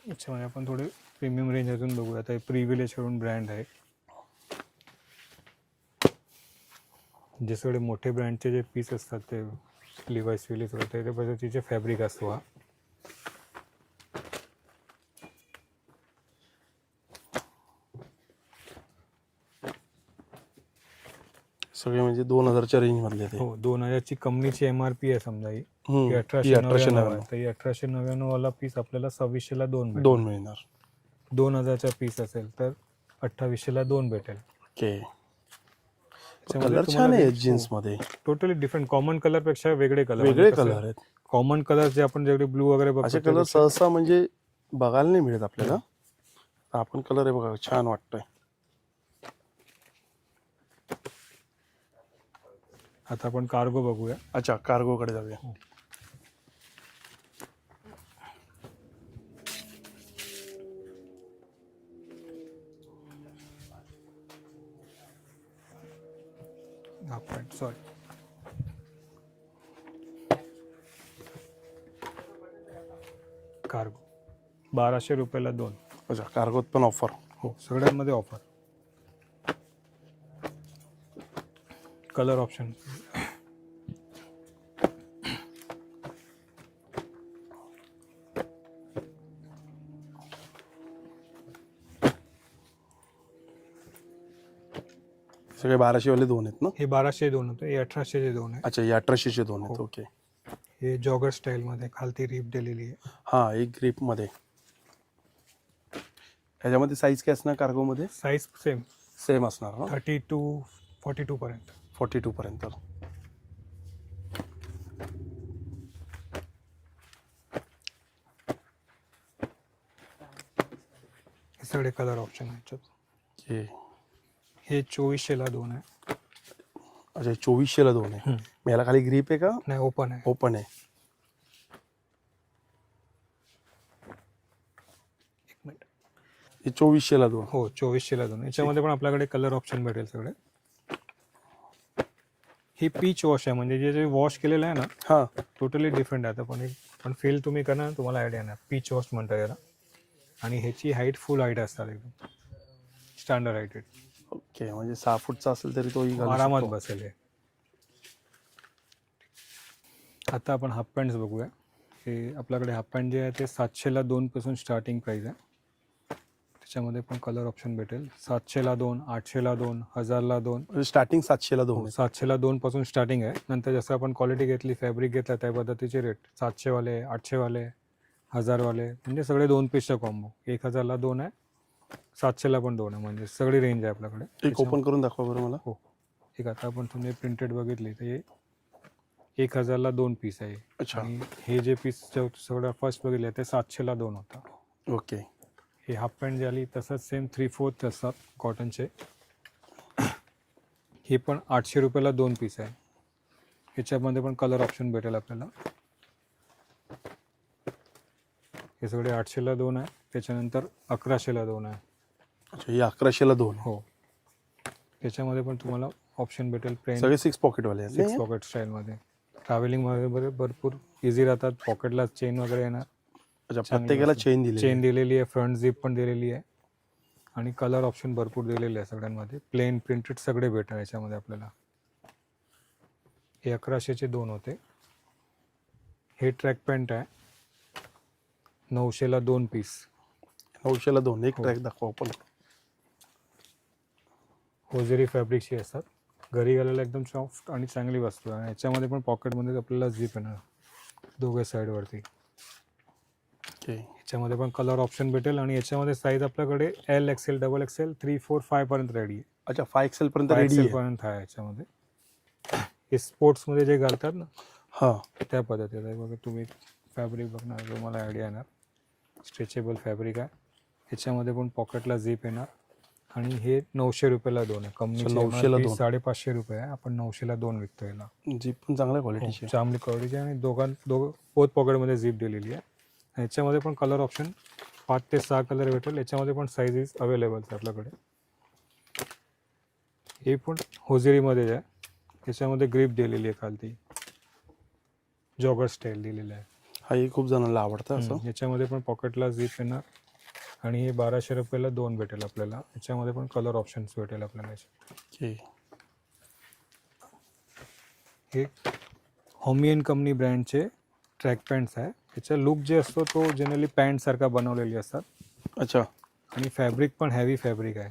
Speaker 1: याच्यामध्ये आपण थोडे प्रीमियम रेंज अजून बघूया. आता प्रिव्हिलेज करून ब्रँड आहे. जे सगळे मोठे ब्रँडचे जे पीस असतात ते लिवाईस विलीस वगैरे त्या पद्धतीचे फॅब्रिक असतो हा.
Speaker 2: सगळे म्हणजे 2000च्या रेंज मधले ते.
Speaker 1: हो, 2000ची कंपनीची MRP आहे समजा ही.
Speaker 2: हम्म,
Speaker 1: ही
Speaker 2: ही
Speaker 1: 1899 आहे. तर ही 1899 वाला पीस आपल्याला 2600ला 2 भेटेल.
Speaker 2: 2 मिळणार.
Speaker 1: 2000चा पीस असेल तर 2800ला 2 भेटेल.
Speaker 2: ओके. कलर छान आहे जीन्स मध्ये.
Speaker 1: Totally different. कॉमन कलर पेक्षा वेगळे कलर.
Speaker 2: वेगळे कलर आहेत.
Speaker 1: कॉमन कलर जे आपण जेवढे ब्लू वगैरे बघतो
Speaker 2: असे कलर सहसा म्हणजे बघायला नाही मिळत आपल्याला. आपण कलर आहे बघा, छान वाटतोय.
Speaker 1: आता आपण कार्गो बघूया.
Speaker 2: अच्छा, कार्गो कडे जाऊया.
Speaker 1: सॉरी, कार्गो 1200 रुपयाला 2.
Speaker 2: अच्छा, कार्गोत पण ऑफर.
Speaker 1: हो, सगळ्यांमध्ये ऑफर. कलर ऑप्शन
Speaker 2: सगळे 1200 वाले 2 आहेत ना?
Speaker 1: हे 1200 2 होते. हे 1800 2 आहे.
Speaker 2: अच्छा, हे 1800चे 2 आहेत. ओके.
Speaker 1: हे जॉगर स्टाईल मध्ये खालती रिप दिलेली आहे.
Speaker 2: हा, एक ग्रिप मध्ये. ह्याच्यामध्ये साईज काय असणार कार्गो मध्ये?
Speaker 1: साईज सेम
Speaker 2: सेम असणार ना?
Speaker 1: 32 42 पर्यंत.
Speaker 2: 42 पर्यंत.
Speaker 1: हे सगळे कलर ऑप्शन आहेत याच्यात.
Speaker 2: हे
Speaker 1: हे 2400ला 2 आहे.
Speaker 2: अच्छा, 2400ला 2 आहे. मग याला खाली ग्रिप आहे का?
Speaker 1: नाही, ओपन आहे.
Speaker 2: ओपन आहे.
Speaker 1: एक मिनिट.
Speaker 2: हे 2400ला 2.
Speaker 1: हो, 2400ला 2. याच्यामध्ये पण आपल्याकडे कलर ऑप्शन भेटेल सगळे. ही पीच वॉश आहे म्हणजे जे वॉश केलेलं आहे ना
Speaker 2: हा,
Speaker 1: टोटली डिफरंट आहे. आता पण फील तुम्ही करणार तुम्हाला आयडिया येणार. पीच वॉश म्हणतात याला. आणि ह्याची हाईट फुल हाईट असतात एकदम स्टँडर्ड हाईटेड.
Speaker 2: ओके. म्हणजे 6 फूटचा असेल तरी तोही घालू
Speaker 1: आरामात
Speaker 2: शकतो.
Speaker 1: बसेल हे. आता आपण हाफ पॅन्ट्स बघूया. हे आपल्याकडे हाफ पॅन्ट जे आहे ते 700ला 2 पासून स्टार्टिंग प्राइस आहे. त्याच्यामध्ये पण कलर ऑप्शन भेटेल. 700ला 2, 800ला 2, 1000ला 2.
Speaker 2: म्हणजे स्टार्टिंग 700ला 2 आहे.
Speaker 1: 700ला 2 पासून स्टार्टिंग आहे. नंतर जसं आपण क्वालिटी घेतली, फॅब्रिक घेतला त्या पद्धतीचे रेट. 700 वाले, 800 वाले, 1000 वाले म्हणजे सगळे 2 पीसचा कॉम्बो. 1000ला 2 आहे 700ला पण दोन आहे, म्हणजे सगळी रेंज आहे आपल्याकडे.
Speaker 2: एक ओपन करून दाखवा बरं मला.
Speaker 1: हो, एक आता आपण तुम्ही प्रिंटेड बघितली तर हे 1000ला दोन पीस आहे.
Speaker 2: अच्छा.
Speaker 1: आणि हे जे पीस सगळं फर्स्ट बघितले ते 700ला दोन होता.
Speaker 2: ओके.
Speaker 1: हे हाफ पॅन्ट झाली तसंच सेम 3/4 असतात कॉटनचे. हे पण 800 रुपयाला दोन पीस आहे. ह्याच्यामध्ये पण कलर ऑप्शन भेटेल आपल्याला. हे सगळे 800ला दोन आहे, त्याच्यानंतर 1100ला दोन आहे.
Speaker 2: अच्छा, हे 1100ला दोन.
Speaker 1: हो, त्याच्यामध्ये पण तुम्हाला ऑप्शन भेटेल. प्लेन
Speaker 2: सगळे 6 पॉकेटवाले आहेत
Speaker 1: 6 पॉकेट स्टाईलमध्ये. ट्रॅव्हलिंगमध्ये भरपूर इझी राहतात. पॉकेटला चेन वगैरे येणार.
Speaker 2: अच्छा, प्रत्येकाला चेन
Speaker 1: दिलेली आहे, फ्रंट झिप पण दिलेली आहे आणि कलर ऑप्शन भरपूर दिलेले आहे सगळ्यांमध्ये. प्लेन प्रिंटेड सगळे भेटणार याच्यामध्ये आपल्याला. हे 1100चे दोन होते. हे ट्रॅक पॅन्ट आहे, 900ला दोन पीस.
Speaker 2: 900ला दोन. एक ट्रॅक दाखवा ओपन.
Speaker 1: होजेरी फॅब्रिकची असतात. घरी घालायला एकदम सॉफ्ट आणि चांगली वस्तू आहे. याच्यामध्ये पण पॉकेटमध्ये आपल्याला झिप येणार दोघे साईडवरती.
Speaker 2: ओके.
Speaker 1: याच्यामध्ये पण कलर ऑप्शन भेटेल आणि याच्यामध्ये साईज आपल्याकडे L, XL, XXL, 3, 4, 5 पर्यंत रेडी आहे.
Speaker 2: अच्छा, 5XL पर्यंत रेडी
Speaker 1: 5XL
Speaker 2: आहे.
Speaker 1: पर्यंत आहे याच्यामध्ये. हे स्पोर्ट्समध्ये जे घालतात ना
Speaker 2: हां.
Speaker 1: त्या पद्धतीत आहे. बघा तुम्ही फॅब्रिक बघणार, तुम्हाला आयडिया येणार. स्ट्रेचेबल फॅब्रिक आहे. ह्याच्यामध्ये पण पॉकेटला झिप येणार. आणि हे 900 रुपयाला दोन आहे. कंपनीची
Speaker 2: 900ला दोन.
Speaker 1: 550 रुपये आहे. आपण 900ला दोन विकतो याला.
Speaker 2: जीप पण चांगल्या क्वालिटीची.
Speaker 1: चांगली क्वालिटी आणि बोथ पॉकेटमध्ये झिप दिलेली आहे. याच्यामध्ये पण कलर ऑप्शन 5 ते 6 कलर भेटेल. याच्यामध्ये पण साईजेस अवेलेबल आहेत आपल्याकडे. हे पण होजेरीमध्ये आहे. याच्यामध्ये ग्रिप दिलेली आहे खालती, जॉगर स्टाईल दिलेलं आहे.
Speaker 2: हा, हे खूप जणांना आवडतं असं.
Speaker 1: याच्यामध्ये पण पॉकेटला झिप येणार आणि हे 1200 रुपयाला दोन भेटेल आपल्याला. याच्यामध्ये पण कलर ऑप्शन्स भेटेल आपल्याला.
Speaker 2: ओके.
Speaker 1: हे होमियन कंपनी ब्रँडचे ट्रॅक पॅन्ट्स आहे. याचा लुक जे असतो तो जनरली पॅन्टसारखा बनवलेली असतात.
Speaker 2: अच्छा.
Speaker 1: आणि फॅब्रिक पण हॅवी फॅब्रिक आहे.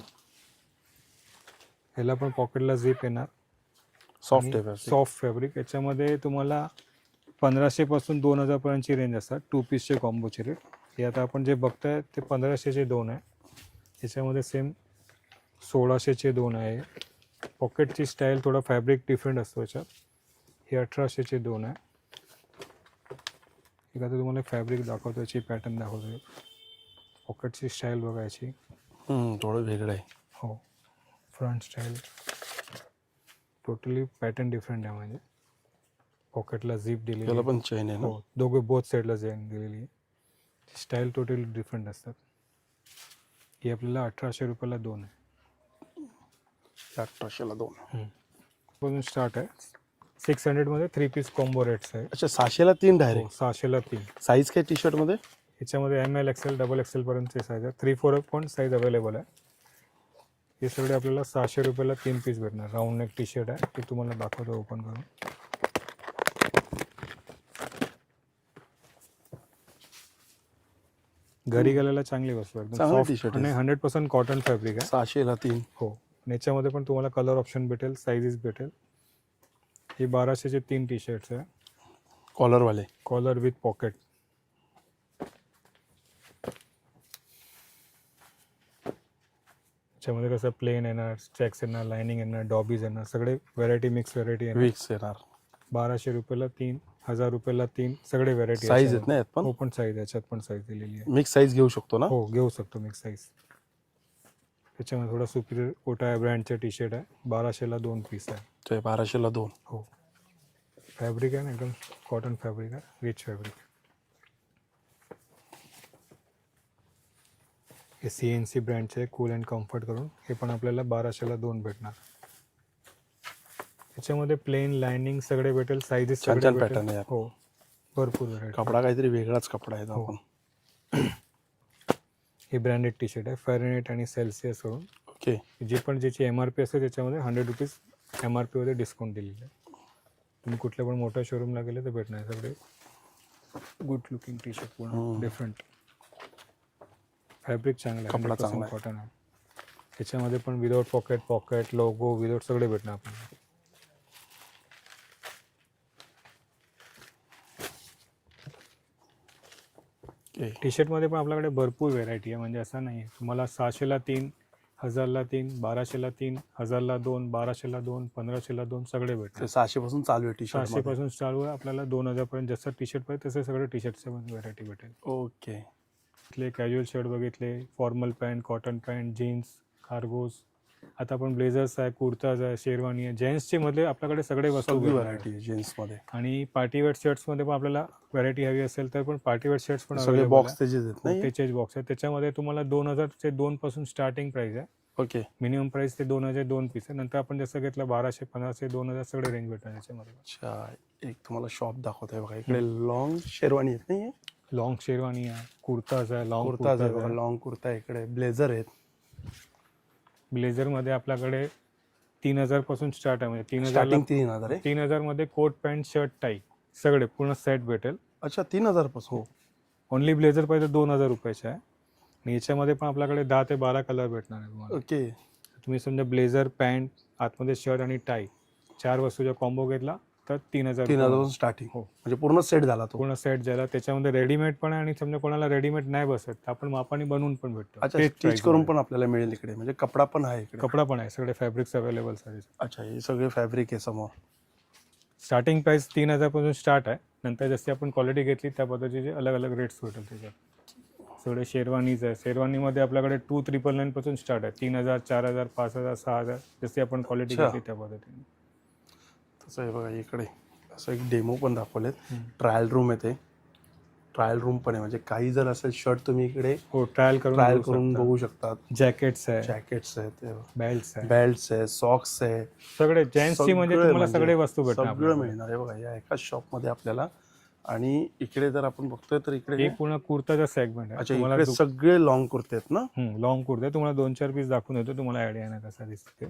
Speaker 1: ह्याला पण पॉकेटला झिप येणार.
Speaker 2: सॉफ्ट आहे.
Speaker 1: Soft fabric. याच्यामध्ये तुम्हाला 1500 पासून 2000 पर्यंतची रेंज असतात. 2 पीसचे कॉम्बोचे रेट. हे आता आपण जे बघताय ते 1500चे दोन आहे. याच्यामध्ये सेम 1600चे दोन आहे. पॉकेटची स्टाईल थोडा फॅब्रिक डिफरंट असतो याच्यात. हे 1800चे दोन आहे. एक आता तुम्हाला फॅब्रिक दाखवतो, याची पॅटर्न दाखवतो. पॉकेटची स्टाईल बघायची.
Speaker 2: थोडं वेगळं आहे.
Speaker 1: हो, front style totally pattern different आहे. म्हणजे पॉकेटला झिप दिलेली
Speaker 2: त्याला
Speaker 1: आहे.
Speaker 2: पण चेन आहे ना.
Speaker 1: हो, दोघे बोथ साईडला चेन दिलेली आहे. स्टाईल टोटली डिफरंट असतात. ही आपल्याला 1800 रुपयाला दोन आहे.
Speaker 2: 1800ला दोन.
Speaker 1: पासून स्टार्ट आहे. 600मध्ये 3 पीस कॉम्बो रेट्स आहे.
Speaker 2: अच्छा, 600ला तीन डायरेक्ट.
Speaker 1: 600ला 3.
Speaker 2: साईज काय टी शर्ट मध्ये?
Speaker 1: याच्यामध्ये ML, XL, XXL पर्यंतचे साईज आहे. 3-4 पण साईज अवेलेबल आहे. हे सगळे आपल्याला 600 रुपयाला 3 पीस भेटणार. राऊंड नेक टी शर्ट आहे, ते तुम्हाला दाखवतो ओपन करून. घरी घालायला चांगली वस्तू आहे, एकदम
Speaker 2: चांगलं
Speaker 1: सॉफ्ट
Speaker 2: t-shirt
Speaker 1: आणि
Speaker 2: आहे.
Speaker 1: 100% कॉटन फॅब्रिक आहे.
Speaker 2: 600ला तीन.
Speaker 1: हो, आणि याच्यामध्ये पण तुम्हाला कलर ऑप्शन भेटेल, साईजेस भेटेल. हे 1200चे 3 टी शर्ट्स आहे.
Speaker 2: कॉलरवाले.
Speaker 1: Collar with pocket. याच्यामध्ये कसं प्लेन येणार, चेक्स येणार, लाइनिंग येणार, डॉबीज येणार, सगळे व्हरायटी मिक्स व्हरायटी येणार.
Speaker 2: विक्स येणार.
Speaker 1: 1200 रुपयाला 3, 1000 रुपयाला 3, सगळे व्हरायटी.
Speaker 2: साईज आहेत ना यात पण?
Speaker 1: हो, पण साईज याच्यात पण साईज दिलेली आहे.
Speaker 2: मिक्स साईज घेऊ शकतो ना?
Speaker 1: हो, घेऊ शकतो मिक्स साईज. त्याच्यामध्ये थोडा सुपिरियर ओटा ब्रँडचे टी शर्ट आहे. 1200ला 2 पीस आहे.
Speaker 2: 1200ला दोन.
Speaker 1: हो, फॅब्रिक आहे ना एकदम कॉटन फॅब्रिक आहे, रिच फॅब्रिक. हे CNC ब्रँडचे कूल अँड कम्फर्ट करून हे पण आपल्याला 1200ला 2 भेटणार. त्याच्यामध्ये प्लेन लाइनिंग सगळे भेटेल, साईजेस
Speaker 2: छान
Speaker 1: सगळे
Speaker 2: छान
Speaker 1: भेटेल.
Speaker 2: पॅटर्न आहे.
Speaker 1: हो, भरपूर व्हरायटी.
Speaker 2: कपडा काहीतरी वेगळाच कपडा आहे.
Speaker 1: हो.
Speaker 2: आपण
Speaker 1: हे ब्रँडेड टी शर्ट आहे, फॅरेनहाइट आणि सेल्सिअस करून.
Speaker 2: ओके.
Speaker 1: जी पण ज्याची MRP असते त्याच्यामध्ये 100 रुपीज MRP मध्ये डिस्काउंट दिलेलं आहे. तुम्ही कुठल्या पण मोठ्या शोरूमला गेले तर भेटणार सगळे गुड लुकिंग टी शर्ट, पूर्ण डिफरंट. फॅब्रिक चांगलं आहे,
Speaker 2: कपडा चांगला आहे.
Speaker 1: कॉटन आहे. त्याच्यामध्ये पण विदाउट पॉकेट, लोगो विदाउट सगळे भेटणार आपल्याला.
Speaker 2: ओके.
Speaker 1: टी शर्टमध्ये पण आपल्याकडे भरपूर व्हेरायटी आहे, म्हणजे असं नाही आहे. तुम्हाला 600ला 3, 1000ला 3, 1200ला 3, 1000ला 2, 1200ला 2, 1500ला 2 सगळे भेटतात.
Speaker 2: ते 600 पासून चालू आहे टी शर्ट.
Speaker 1: 600 पासून चालू आहे आपल्याला 2000 पर्यंत. जसं टी शर्ट पाहिजे तसं सगळं टी शर्टचं व्हेरायटी भेटेल.
Speaker 2: ओके.
Speaker 1: इथले कॅज्युअल शर्ट बघितले, formal pants, cotton pants, jeans, cargos. आता आपण ब्लेझर्स आहे, कुर्ताज आहे, शेरवानी आहे. जेंट्सचे मध्ये आपल्याकडे सगळे वस्तू
Speaker 2: सगळी
Speaker 1: भेटणार
Speaker 2: व्हरायटी
Speaker 1: आहे.
Speaker 2: आहे जेंट्समध्ये.
Speaker 1: आणि पार्टीवेअर शर्ट्समध्ये पण आपल्याला व्हरायटी हवी असेल तर पण पार्टीवेअर शर्ट्स पण
Speaker 2: सगळे
Speaker 1: available
Speaker 2: बॉक्स
Speaker 1: आहे.
Speaker 2: त्याचे आहेत नाही.
Speaker 1: त्याचेच बॉक्स आहे. त्याच्यामध्ये तुम्हाला 2000 चे 2 पासून स्टार्टिंग प्राइस आहे.
Speaker 2: ओके.
Speaker 1: मिनिमम प्राइस ते 2000 2 पीस आहे. नंतर आपण जसं घेतलं 1200, 1500, 2000 सगळे रेंज भेटणार त्याच्यामध्ये.
Speaker 2: अच्छा, एक तुम्हाला शॉप दाखवतोय बघा. इकडे लॉंग शेरवानी आहेत नाही.
Speaker 1: लॉंग शेरवानी आहे, कुर्ताज आहे, लॉंग
Speaker 2: कुर्ता आहे
Speaker 1: कुर्ताज
Speaker 2: बघा,
Speaker 1: आहे.
Speaker 2: लॉंग कुर्ता आहे. इकडे ब्लेझर आहेत.
Speaker 1: ब्लेझरमध्ये आपल्याकडे 3000 पासून स्टार्ट आहे. म्हणजे 3000
Speaker 2: स्टार्टिंग 3000 आहे.
Speaker 1: 3000 मध्ये कोट पॅन्ट शर्ट टाई सगळे पूर्ण सेट भेटेल.
Speaker 2: अच्छा, 3000 पासून.
Speaker 1: हो. ओनली ब्लेझर पाहिजे 2000 रुपयाचे आहे. आणि याच्यामध्ये पण आपल्याकडे 10 ते 12 कलर भेटणार आहे तुम्हाला.
Speaker 2: ओके.
Speaker 1: तुम्ही समजा ब्लेझर, पॅन्ट, आतमध्ये शर्ट आणि टाई 4 वस्तूचा कॉम्बो घेतला तर 3000
Speaker 2: पासून स्टार्टिंग.
Speaker 1: हो.
Speaker 2: म्हणजे पूर्ण सेट झाला तो.
Speaker 1: पूर्ण सेट झाला. त्याच्यामध्ये रेडीमेड पण आहे आणि समजा कोणाला रेडीमेड नाही बसत तर आपण मापाने बनवून पण भेटतो.
Speaker 2: अच्छा,
Speaker 1: तेच
Speaker 2: स्टिच
Speaker 1: price
Speaker 2: करून
Speaker 1: मध्ये.
Speaker 2: पण आपल्याला मिळेल इकडे. म्हणजे कपडा पण आहे इकडे.
Speaker 1: कपडा पण आहे, सगळे फॅब्रिक्स अवेलेबल आहे.
Speaker 2: अच्छा, हे सगळे फॅब्रिक आहे समोर.
Speaker 1: स्टार्टिंग प्राइस 3000 पासून स्टार्ट आहे. नंतर जशी आपण क्वालिटी घेतली त्या पद्धतीचे अलग अलग रेट्स भेटेल त्याच्यात. सगळे शेरवानीज आहे. शेरवानीमध्ये आपल्याकडे 2999 पासून स्टार्ट आहे. 3000, 4000, 5000, 6000 जशी आपण क्वालिटी
Speaker 2: अच्छा.
Speaker 1: घेतली त्या पद्धतीने.
Speaker 2: तसं आहे बघा इकडे. असं एक डेमो पण दाखवलेत. ट्रायल रूम आहे ते. ट्रायल रूम पण आहे. म्हणजे काही जर असेल शर्ट तुम्ही इकडे
Speaker 1: हो, ट्रायल करून
Speaker 2: बघू शकतात.
Speaker 1: जॅकेट्स आहे,
Speaker 2: जॅकेट्स आहेत,
Speaker 1: बेल्ट्स आहे,
Speaker 2: बेल्ट्स आहे, सॉक्स आहे.
Speaker 1: सगळे जेंट्सची म्हणजे
Speaker 2: सगळे
Speaker 1: तुम्हाला सगळे वस्तू भेटणार
Speaker 2: सगळं
Speaker 1: आपल्याकडे.
Speaker 2: मिळणार आहे बघा या एकाच शॉपमध्ये आपल्याला. आणि इकडे जर आपण बघतोय तर इकडे
Speaker 1: हे पूर्ण कुर्ताचा सेगमेंट आहे.
Speaker 2: अच्छा, इकडे सगळे लॉंग कुर्ते आहेत ना.
Speaker 1: लॉंग कुर्ता आहे. तुम्हाला 2-4 पीस दाखवून देतो, तुम्हाला आयडिया नाही कसा दिसते.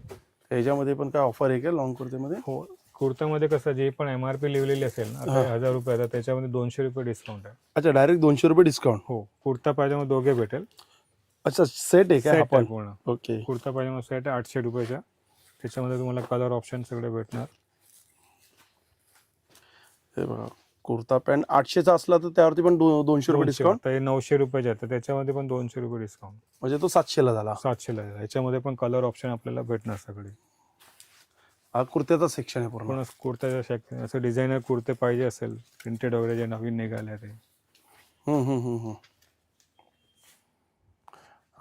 Speaker 2: ह्याच्यामध्ये पण काय ऑफर आहे का लॉंग कुर्तेमध्ये?
Speaker 1: हो, कुर्तामध्ये कसं जे पण MRP लिहिलेली असेल ना, आता 1000 रुपये तर त्याच्यामध्ये 200 रुपये डिस्काउंट आहे.
Speaker 2: अच्छा, डायरेक्ट 200 रुपये डिस्काउंट.
Speaker 1: हो, कुर्ता पायजामा दोघे भेटेल.
Speaker 2: अच्छा, सेट आहे का
Speaker 1: सेट
Speaker 2: आपण?
Speaker 1: आहे पूर्ण.
Speaker 2: ओके.
Speaker 1: कुर्ता पायजामा सेट आहे 800 रुपयाचा. त्याच्यामध्ये तुम्हाला कलर ऑप्शन सगळे भेटणार.
Speaker 2: हे बघा, कुर्ता पॅन्ट 800चा असला तर त्यावरती पण 200 रुपये डिस्काउंट.
Speaker 1: आता हे 900 रुपयाचे आहे तर त्याच्यामध्ये पण 200 रुपये डिस्काउंट.
Speaker 2: म्हणजे तो 700ला झाला.
Speaker 1: 700 ला आहे. ह्याच्यामध्ये पण कलर ऑप्शन आपल्याला भेटणार सगळे.
Speaker 2: हा कुर्त्याचा सेक्शन आहे पूर्ण.
Speaker 1: पूर्ण कुर्त्याच्या सेक्शन. असं डिझायनर कुर्ते पाहिजे असेल प्रिंटेड वगैरे जे नवीन निघाले ते.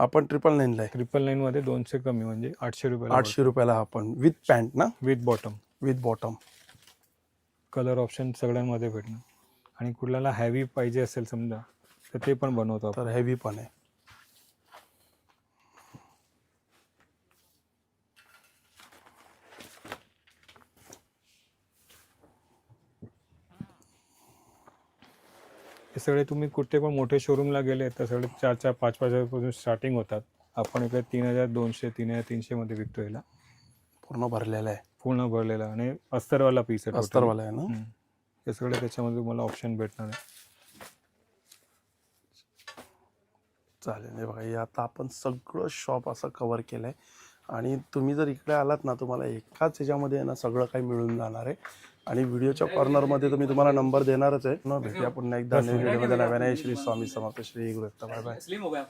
Speaker 2: आपण 999 ला आहे.
Speaker 1: 999 मध्ये 200 कमी म्हणजे 800 रुपयाला.
Speaker 2: 800 रुपयाला आपण विथ पॅन्ट ना.
Speaker 1: With bottom.
Speaker 2: With bottom.
Speaker 1: Colour option सगळ्यांमध्ये भेटणार. आणि कुठल्याला हॅवी पाहिजे असेल समजा तर ते पण बनवतो आपण.
Speaker 2: तर हेवी पण आहे.
Speaker 1: हे सगळे तुम्ही कुठे पण मोठे शोरूमला गेले तर सगळे 4-4, 5-5 हजारपासून स्टार्टिंग होतात. आपण इकडे 3200, 3300 मध्ये विकतो. याला
Speaker 2: पूर्ण भरलेला आहे.
Speaker 1: पूर्ण भरलेला आणि अस्तरवाला पीस आहे.
Speaker 2: अस्तरवाला आहे ना.
Speaker 1: हे सगळे त्याच्यामध्ये तुम्हाला ऑप्शन भेटणार आहे.
Speaker 2: चालेल. हे बघा, हे आता आपण सगळं शॉप असं कव्हर केलं आहे. आणि तुम्ही जर इकडे आलात ना तुम्हाला एकाच ह्याच्यामध्ये ना सगळं काही मिळून जाणार आहे. आणि व्हिडिओच्या कॉर्नरमध्ये तर मी तुम्हाला नंबर देणारच आहे. न भेटूया पुन्हा एकदा नवीन व्हिडिओमध्ये. नव्याने श्री स्वामी समर्थ, श्री गुरुदत्त. Bye bye.